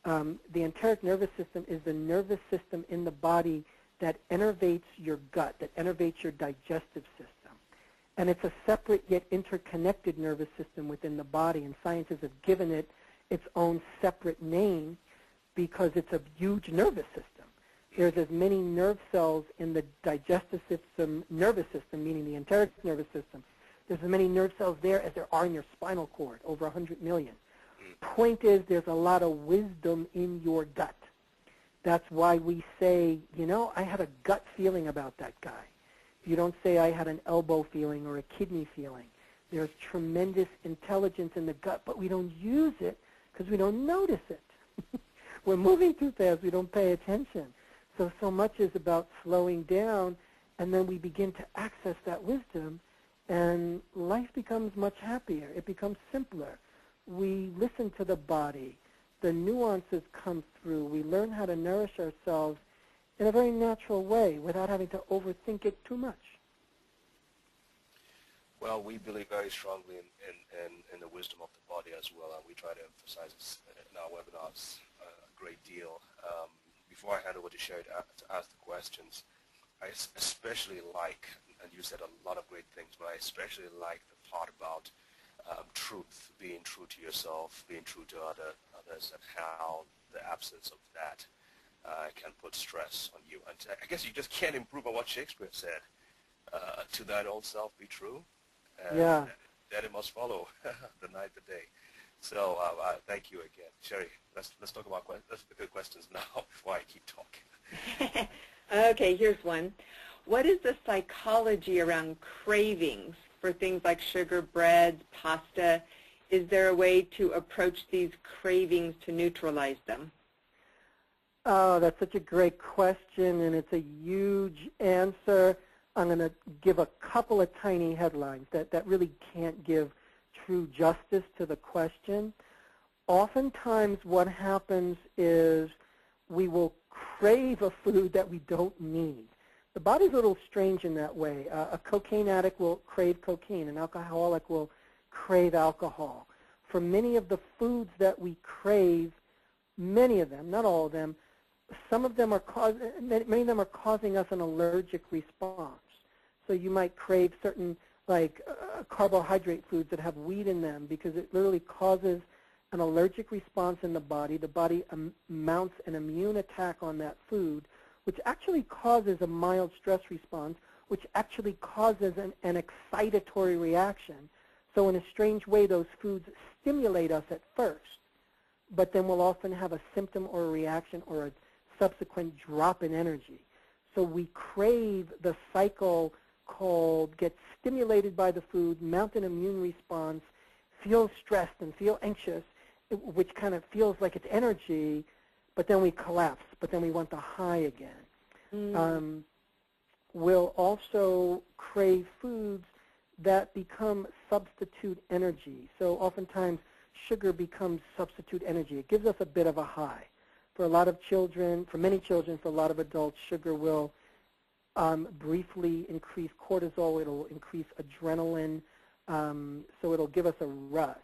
the enteric nervous system is the nervous system in the body that innervates your gut, that innervates your digestive system. And it's a separate yet interconnected nervous system within the body, and scientists have given it its own separate name because it's a huge nervous system. There's as many nerve cells in the digestive system, nervous system, meaning the enteric nervous system. There's as many nerve cells there as there are in your spinal cord, over 100 million. Point is, there's a lot of wisdom in your gut. That's why we say, you know, I had a gut feeling about that guy. You don't say I had an elbow feeling or a kidney feeling. There's tremendous intelligence in the gut, but we don't use it because we don't notice it. We're moving too fast. We don't pay attention. So much is about slowing down, and then we begin to access that wisdom, and life becomes much happier. It becomes simpler. We listen to the body. The nuances come through. We learn how to nourish ourselves in a very natural way without having to overthink it too much. Well, we believe very strongly in the wisdom of the body as well, and we try to emphasize this in our webinars a great deal. Before I hand over to Sherry to ask the questions, I especially like, and you said a lot of great things, but I especially like the part about truth, being true to yourself, being true to others, and how the absence of that can put stress on you. And I guess you just can't improve on what Shakespeare said. To thine own self be true, and Yeah. that it must follow the night, the day. So thank you again. Sherry, let's talk about let's look at questions now before I keep talking. Okay, here's one. What is the psychology around cravings for things like sugar, breads, pasta? Is there a way to approach these cravings to neutralize them? Oh, that's such a great question, and it's a huge answer. I'm going to give a couple of tiny headlines that really can't give true justice to the question. Oftentimes what happens is we will crave a food that we don't need. The body's a little strange in that way. A cocaine addict will crave cocaine. An alcoholic will crave alcohol. For many of the foods that we crave, many of them, not all of them, many of them are causing us an allergic response. So you might crave certain carbohydrate foods that have wheat in them because it literally causes an allergic response in the body. The body mounts an immune attack on that food, which actually causes a mild stress response, which actually causes an excitatory reaction. So in a strange way, those foods stimulate us at first, but then we'll often have a symptom or a reaction or a subsequent drop in energy. So we crave the cycle called get stimulated by the food, mount an immune response, feel stressed and feel anxious, which kind of feels like it's energy, but then we collapse, but then we want the high again. We'll also crave foods that become substitute energy. So oftentimes sugar becomes substitute energy. It gives us a bit of a high. For a lot of children, for many children, for a lot of adults, sugar will briefly increase cortisol. It'll increase adrenaline. So it'll give us a rush.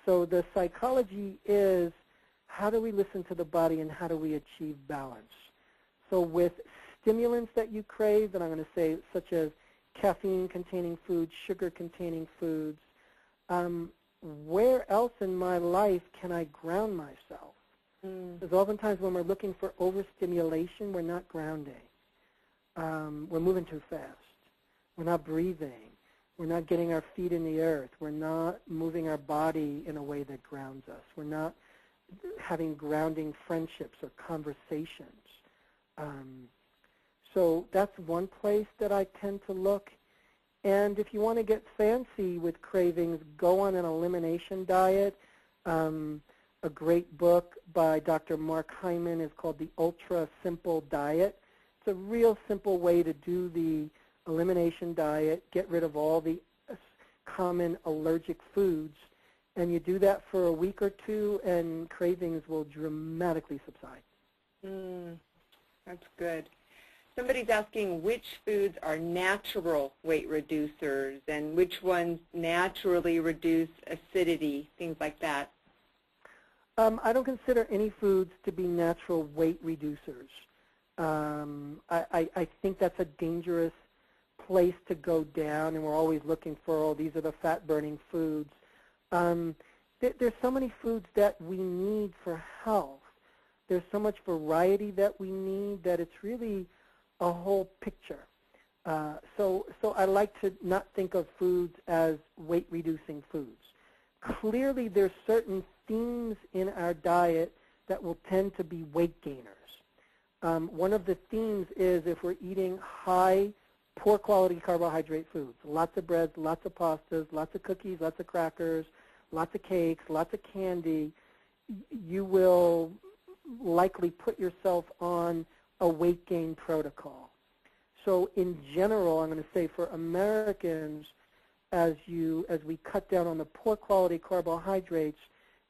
So the psychology is how do we listen to the body and how do we achieve balance? So with stimulants that you crave, and I'm going to say such as caffeine-containing foods, sugar-containing foods, where else in my life can I ground myself? Because oftentimes when we're looking for overstimulation, we're not grounding. We're moving too fast. We're not breathing. We're not getting our feet in the earth. We're not moving our body in a way that grounds us. We're not having grounding friendships or conversations. So that's one place that I tend to look. And if you want to get fancy with cravings, go on an elimination diet. A great book by Dr. Marc Hyman is called The Ultra Simple Diet. It's a real simple way to do the elimination diet, get rid of all the common allergic foods, and you do that for a week or two and cravings will dramatically subside. That's good. Somebody's asking which foods are natural weight reducers and which ones naturally reduce acidity, things like that. I don't consider any foods to be natural weight reducers. I think that's a dangerous place to go down, and we're always looking for, oh, these are the fat-burning foods. There's so many foods that we need for health. There's so much variety that we need that it's really a whole picture. So I like to not think of foods as weight-reducing foods. Clearly, there's certain themes in our diet that will tend to be weight gainers. One of the themes is if we're eating high, poor quality carbohydrate foods, lots of breads, lots of pastas, lots of cookies, lots of crackers, lots of cakes, lots of candy, you will likely put yourself on a weight gain protocol. So in general, I'm going to say for Americans, as we cut down on the poor quality carbohydrates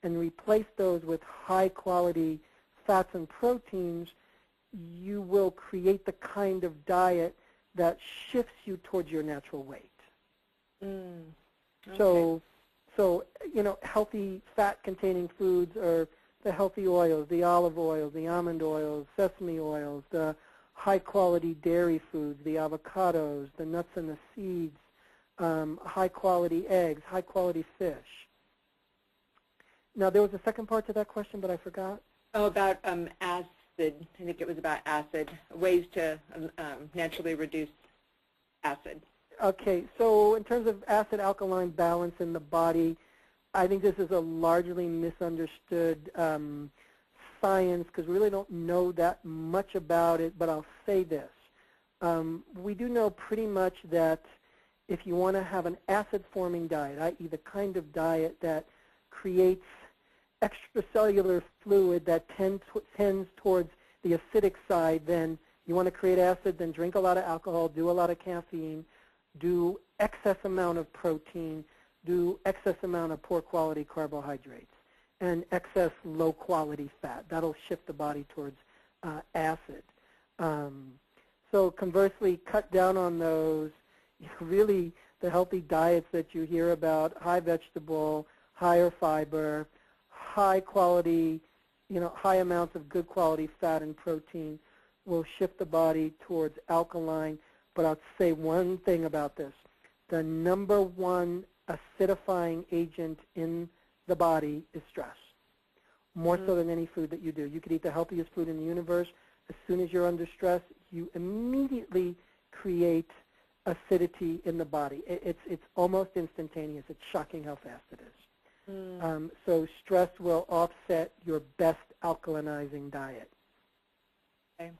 and replace those with high quality fats and proteins, you will create the kind of diet that shifts you towards your natural weight. Okay. So, healthy fat-containing foods are the healthy oils, the olive oils, the almond oils, sesame oils, the high-quality dairy foods, the avocados, the nuts and the seeds, high-quality eggs, high-quality fish. Now, there was a second part to that question, but I forgot. Oh, about acid. I think it was about acid, ways to naturally reduce acid. Okay, so in terms of acid-alkaline balance in the body, I think this is a largely misunderstood science because we really don't know that much about it, but I'll say this. We do know pretty much that if you want to have an acid-forming diet, i.e. the kind of diet that creates extracellular fluid that tends towards the acidic side, then you want to create acid, then drink a lot of alcohol, do a lot of caffeine, do excess amount of protein, do excess amount of poor quality carbohydrates, and excess low quality fat. That'll shift the body towards acid. So conversely, cut down on those. Really, the healthy diets that you hear about, high vegetable, higher fiber, high quality, high amounts of good quality fat and protein will shift the body towards alkaline. But I'll say one thing about this. The number one acidifying agent in the body is stress, more so than any food that you do. You could eat the healthiest food in the universe. As soon as you're under stress, you immediately create acidity in the body. It's almost instantaneous. It's shocking how fast it is. So stress will offset your best alkalinizing diet. Okay.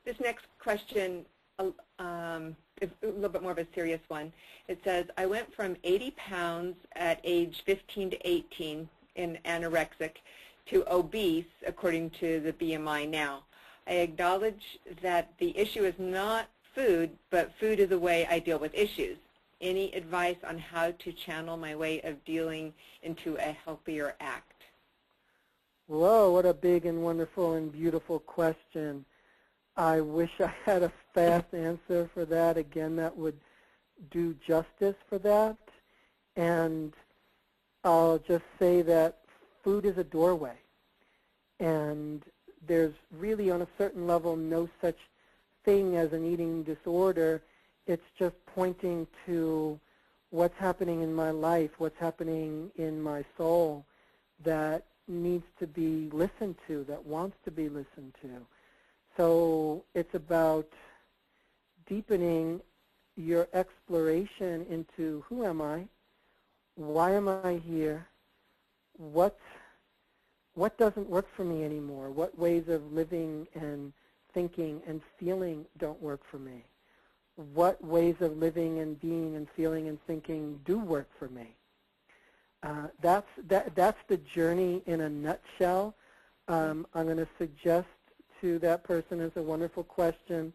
This next question is a little bit more of a serious one. It says, I went from 80 pounds at age 15 to 18 in anorexic to obese according to the BMI now. I acknowledge that the issue is not food, but food is the way I deal with issues. Any advice on how to channel my way of dealing into a healthier act? Whoa, what a big and wonderful and beautiful question. I wish I had a fast answer for that. Again, that would do justice for that. And I'll just say that food is a doorway. And there's really, on a certain level, no such thing as an eating disorder. It's just pointing to what's happening in my life, what's happening in my soul that needs to be listened to, that wants to be listened to. So it's about deepening your exploration into who am I, why am I here, what doesn't work for me anymore, what ways of living and thinking and feeling don't work for me, what ways of living and being and feeling and thinking do work for me. That's the journey in a nutshell. I'm going to suggest to that person, is a wonderful question,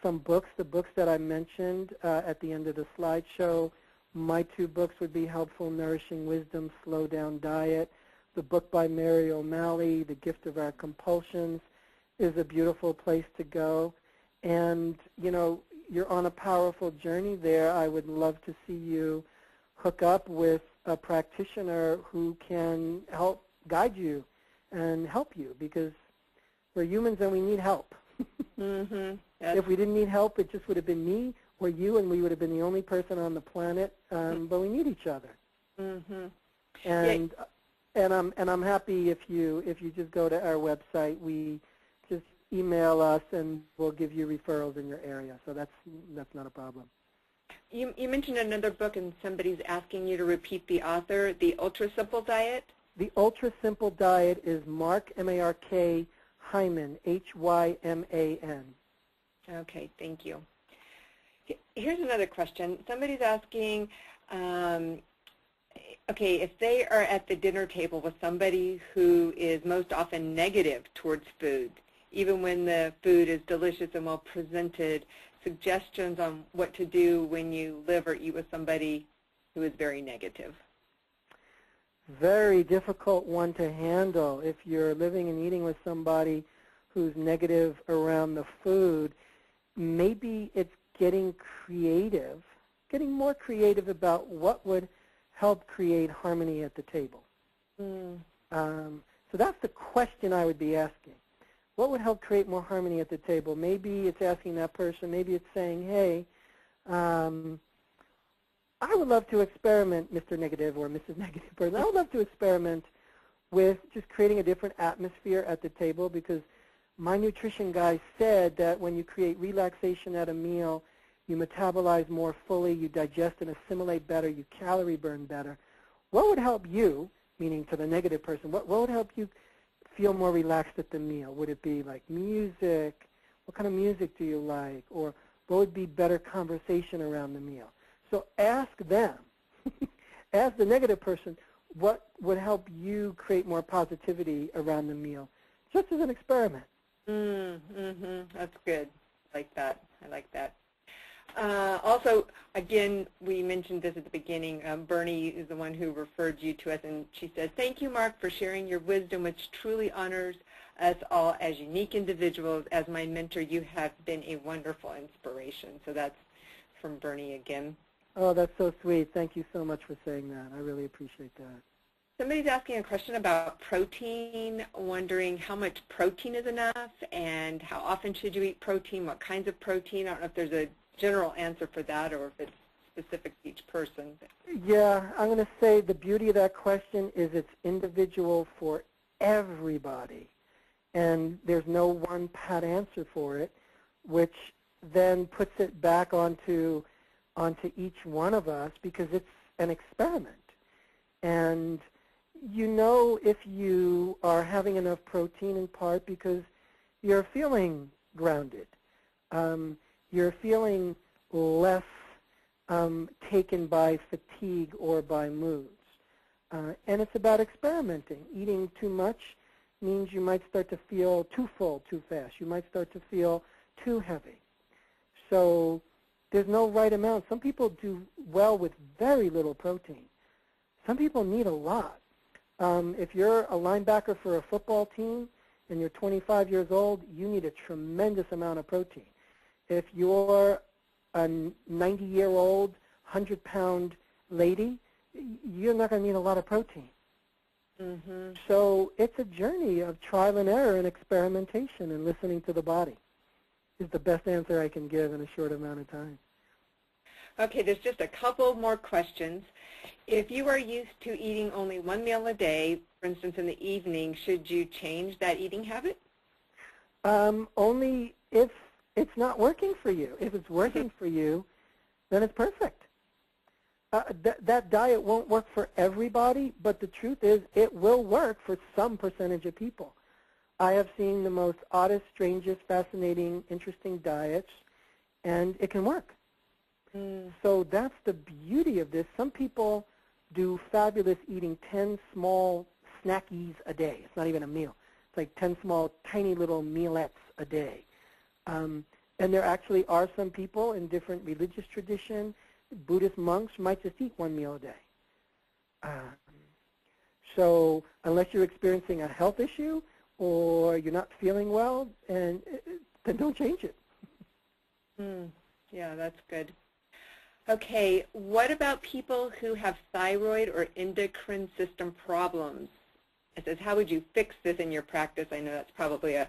some books. The books that I mentioned at the end of the slideshow, my two books would be Helpful Nourishing Wisdom, Slow Down Diet. The book by Mary O'Malley, The Gift of Our Compulsions, is a beautiful place to go. And, you're on a powerful journey there. I would love to see you hook up with a practitioner who can help guide you and help you, because we're humans and we need help. Yes. If we didn't need help, it just would have been me or you, and we would have been the only person on the planet. But we need each other. And I'm happy if you just go to our website. We just email us and we'll give you referrals in your area. So that's not a problem. You mentioned another book, and somebody's asking you to repeat the author, The Ultra Simple Diet. The ultra simple diet is Marc, M-A-R-K, Hyman, H-Y-M-A-N. Okay, thank you. Here's another question. Somebody's asking, okay, if they are at the dinner table with somebody who is most often negative towards food, even when the food is delicious and well presented, suggestions on what to do when you live or eat with somebody who is very negative. Very difficult one to handle. If you're living and eating with somebody who's negative around the food, maybe it's getting creative, getting more creative about what would help create harmony at the table. So that's the question I would be asking. What would help create more harmony at the table? Maybe it's asking that person, maybe it's saying, hey, I would love to experiment, Mr. Negative or Mrs. Negative person. I would love to experiment with just creating a different atmosphere at the table, because my nutrition guy said that when you create relaxation at a meal, you metabolize more fully, you digest and assimilate better, you calorie burn better. What would help you, meaning to the negative person, what would help you feel more relaxed at the meal? Would it be like music? What kind of music do you like? Or what would be better conversation around the meal? So ask them, ask the negative person, what would help you create more positivity around the meal, just as an experiment. That's good. I like that. I like that. Also, again, we mentioned this at the beginning. Bernie is the one who referred you to us, and she said, thank you, Marc, for sharing your wisdom, which truly honors us all as unique individuals. As my mentor, you have been a wonderful inspiration. So that's from Bernie again. Oh, that's so sweet. Thank you so much for saying that. I really appreciate that. Somebody's asking a question about protein, wondering how much protein is enough and how often should you eat protein, what kinds of protein. I don't know if there's a general answer for that or if it's specific to each person. Yeah, I'm going to say the beauty of that question is it's individual for everybody, and there's no one pat answer for it, which then puts it back onto each one of us, because it's an experiment. And you know if you are having enough protein, in part because you're feeling grounded. You're feeling less taken by fatigue or by moods. And it's about experimenting. Eating too much means you might start to feel too full too fast. You might start to feel too heavy. So there's no right amount. Some people do well with very little protein. Some people need a lot. If you're a linebacker for a football team and you're 25 years old, you need a tremendous amount of protein. If you're a 90-year-old, 100-pound lady, you're not going to need a lot of protein. So it's a journey of trial and error and experimentation and listening to the body is the best answer I can give in a short amount of time. Okay, there's just a couple more questions. If you are used to eating only one meal a day, for instance in the evening, should you change that eating habit? Only if it's not working for you. If it's working for you, then it's perfect. That diet won't work for everybody, but the truth is it will work for some percentage of people. I have seen the most oddest, strangest, fascinating, interesting diets, and it can work. So that's the beauty of this. Some people do fabulous eating 10 small snackies a day. It's not even a meal. It's like 10 small, tiny little mealettes a day. And there actually are some people in different religious traditions, Buddhist monks might just eat one meal a day. So unless you're experiencing a health issue or you're not feeling well, then don't change it. Yeah, that's good. Okay, what about people who have thyroid or endocrine system problems? It says, how would you fix this in your practice? I know that's probably a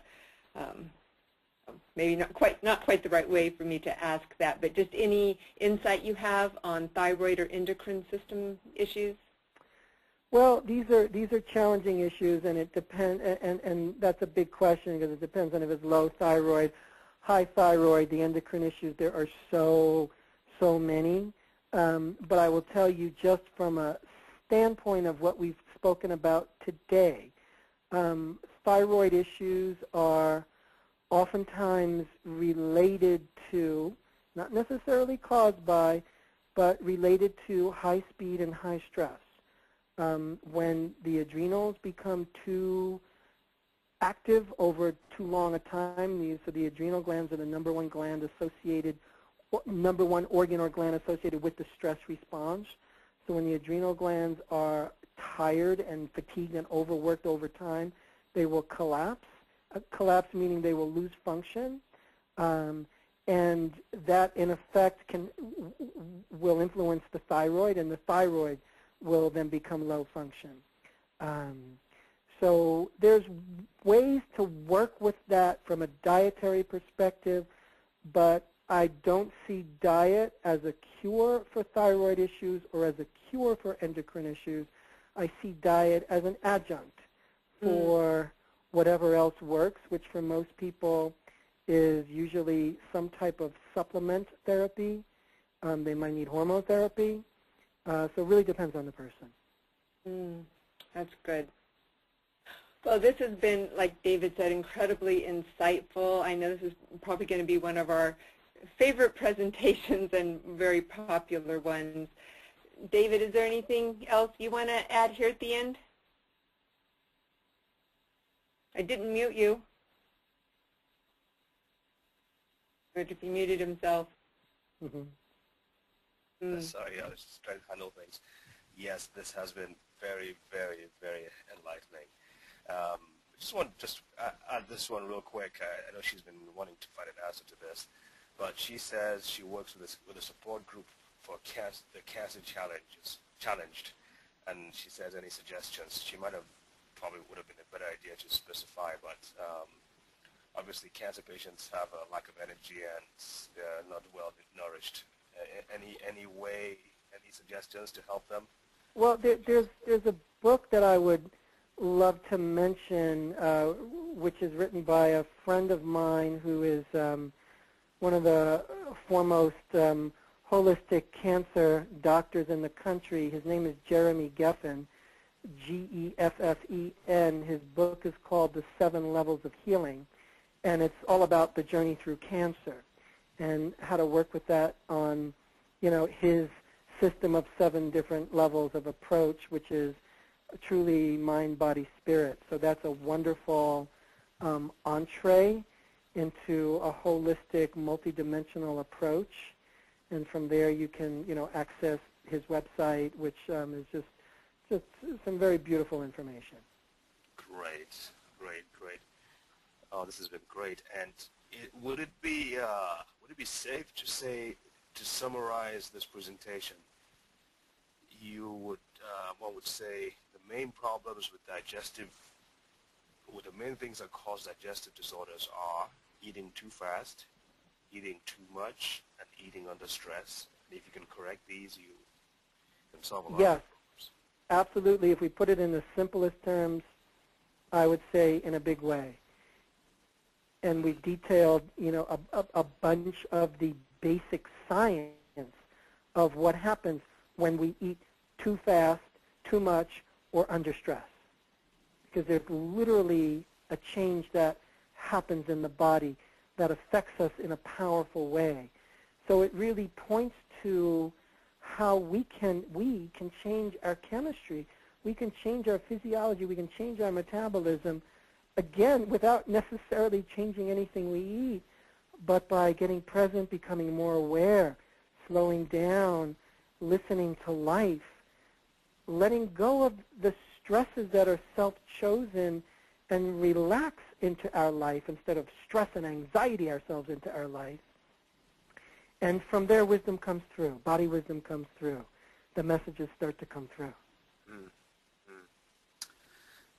maybe not quite the right way for me to ask that, but just any insight you have on thyroid or endocrine system issues? Well, these are challenging issues, and it depends, and that's a big question because it depends on if it's low thyroid, high thyroid, the endocrine issues. There are so many, but I will tell you just from a standpoint of what we've spoken about today. Thyroid issues are oftentimes related to, not necessarily caused by, but related to high speed and high stress. When the adrenals become too active over too long a time, so the adrenal glands are the number one organ or gland associated with the stress response. So when the adrenal glands are tired and fatigued and overworked over time, they will collapse. Collapse meaning they will lose function. And that, in effect, will influence the thyroid, and the thyroid will then become low function. So there's ways to work with that from a dietary perspective, but I don't see diet as a cure for thyroid issues or as a cure for endocrine issues. I see diet as an adjunct for whatever else works, which for most people is usually some type of supplement therapy. They might need hormone therapy. So it really depends on the person. That's good. Well, this has been, like David said, incredibly insightful. I know this is probably going to be one of our favorite presentations and very popular ones. David, is there anything else you want to add here at the end? I didn't mute you. Or if he muted himself. Sorry, I was just trying to handle things. Yes, this has been very, very, very enlightening. I just want to add this one real quick. I know she's been wanting to find an answer to this, but she says she works with a support group for the cancer challenged, and she says any suggestions. She probably would have been a better idea to specify, but obviously cancer patients have a lack of energy and they're not well nourished. Any suggestions to help them? Well, there's a book that I would love to mention, which is written by a friend of mine who is one of the foremost holistic cancer doctors in the country. His name is Jeremy Geffen, Geffen. His book is called The 7 Levels of Healing, and it's all about the journey through cancer and how to work with that on, his system of 7 different levels of approach, which is truly mind, body, spirit. So that's a wonderful entree into a holistic, multidimensional approach. And from there you can, access his website, which is just some very beautiful information. Great. Oh, this has been great. And would it be safe to summarize this presentation? One would say the main problems with the main things that cause digestive disorders are eating too fast, eating too much, and eating under stress. And if you can correct these, you can solve a lot of problems. Absolutely. If we put it in the simplest terms, I would say in a big way. And we've detailed, a bunch of the basic science of what happens when we eat too fast, too much, or under stress. Because there's literally a change that happens in the body that affects us in a powerful way. So it really points to how we can change our chemistry. We can change our physiology. We can change our metabolism, again, without necessarily changing anything we eat, but by getting present, becoming more aware, slowing down, listening to life, letting go of the stresses that are self-chosen, and relax into our life instead of stress and anxiety ourselves into our life. And from there, wisdom comes through. Body wisdom comes through. The messages start to come through.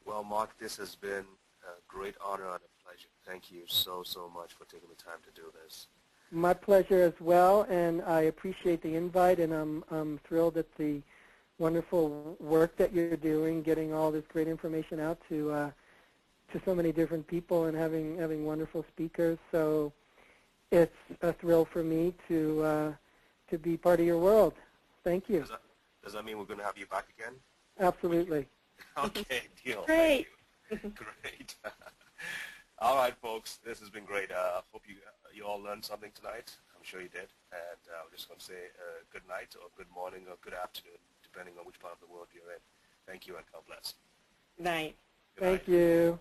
Well, Marc, this has been a great honor and a pleasure. Thank you so much for taking the time to do this. My pleasure as well, and I appreciate the invite, and I'm thrilled at the wonderful work that you're doing, getting all this great information out to so many different people and having wonderful speakers. So it's a thrill for me to be part of your world. Thank you. Does that mean we're going to have you back again? Absolutely. Okay, deal. Great. Thank you. Great. All right, folks, this has been great. Hope you all learned something tonight. I'm sure you did. And I'm just going to say good night or good morning or good afternoon, depending on which part of the world you're in. Thank you, and God bless. Night. Good night. Thank you.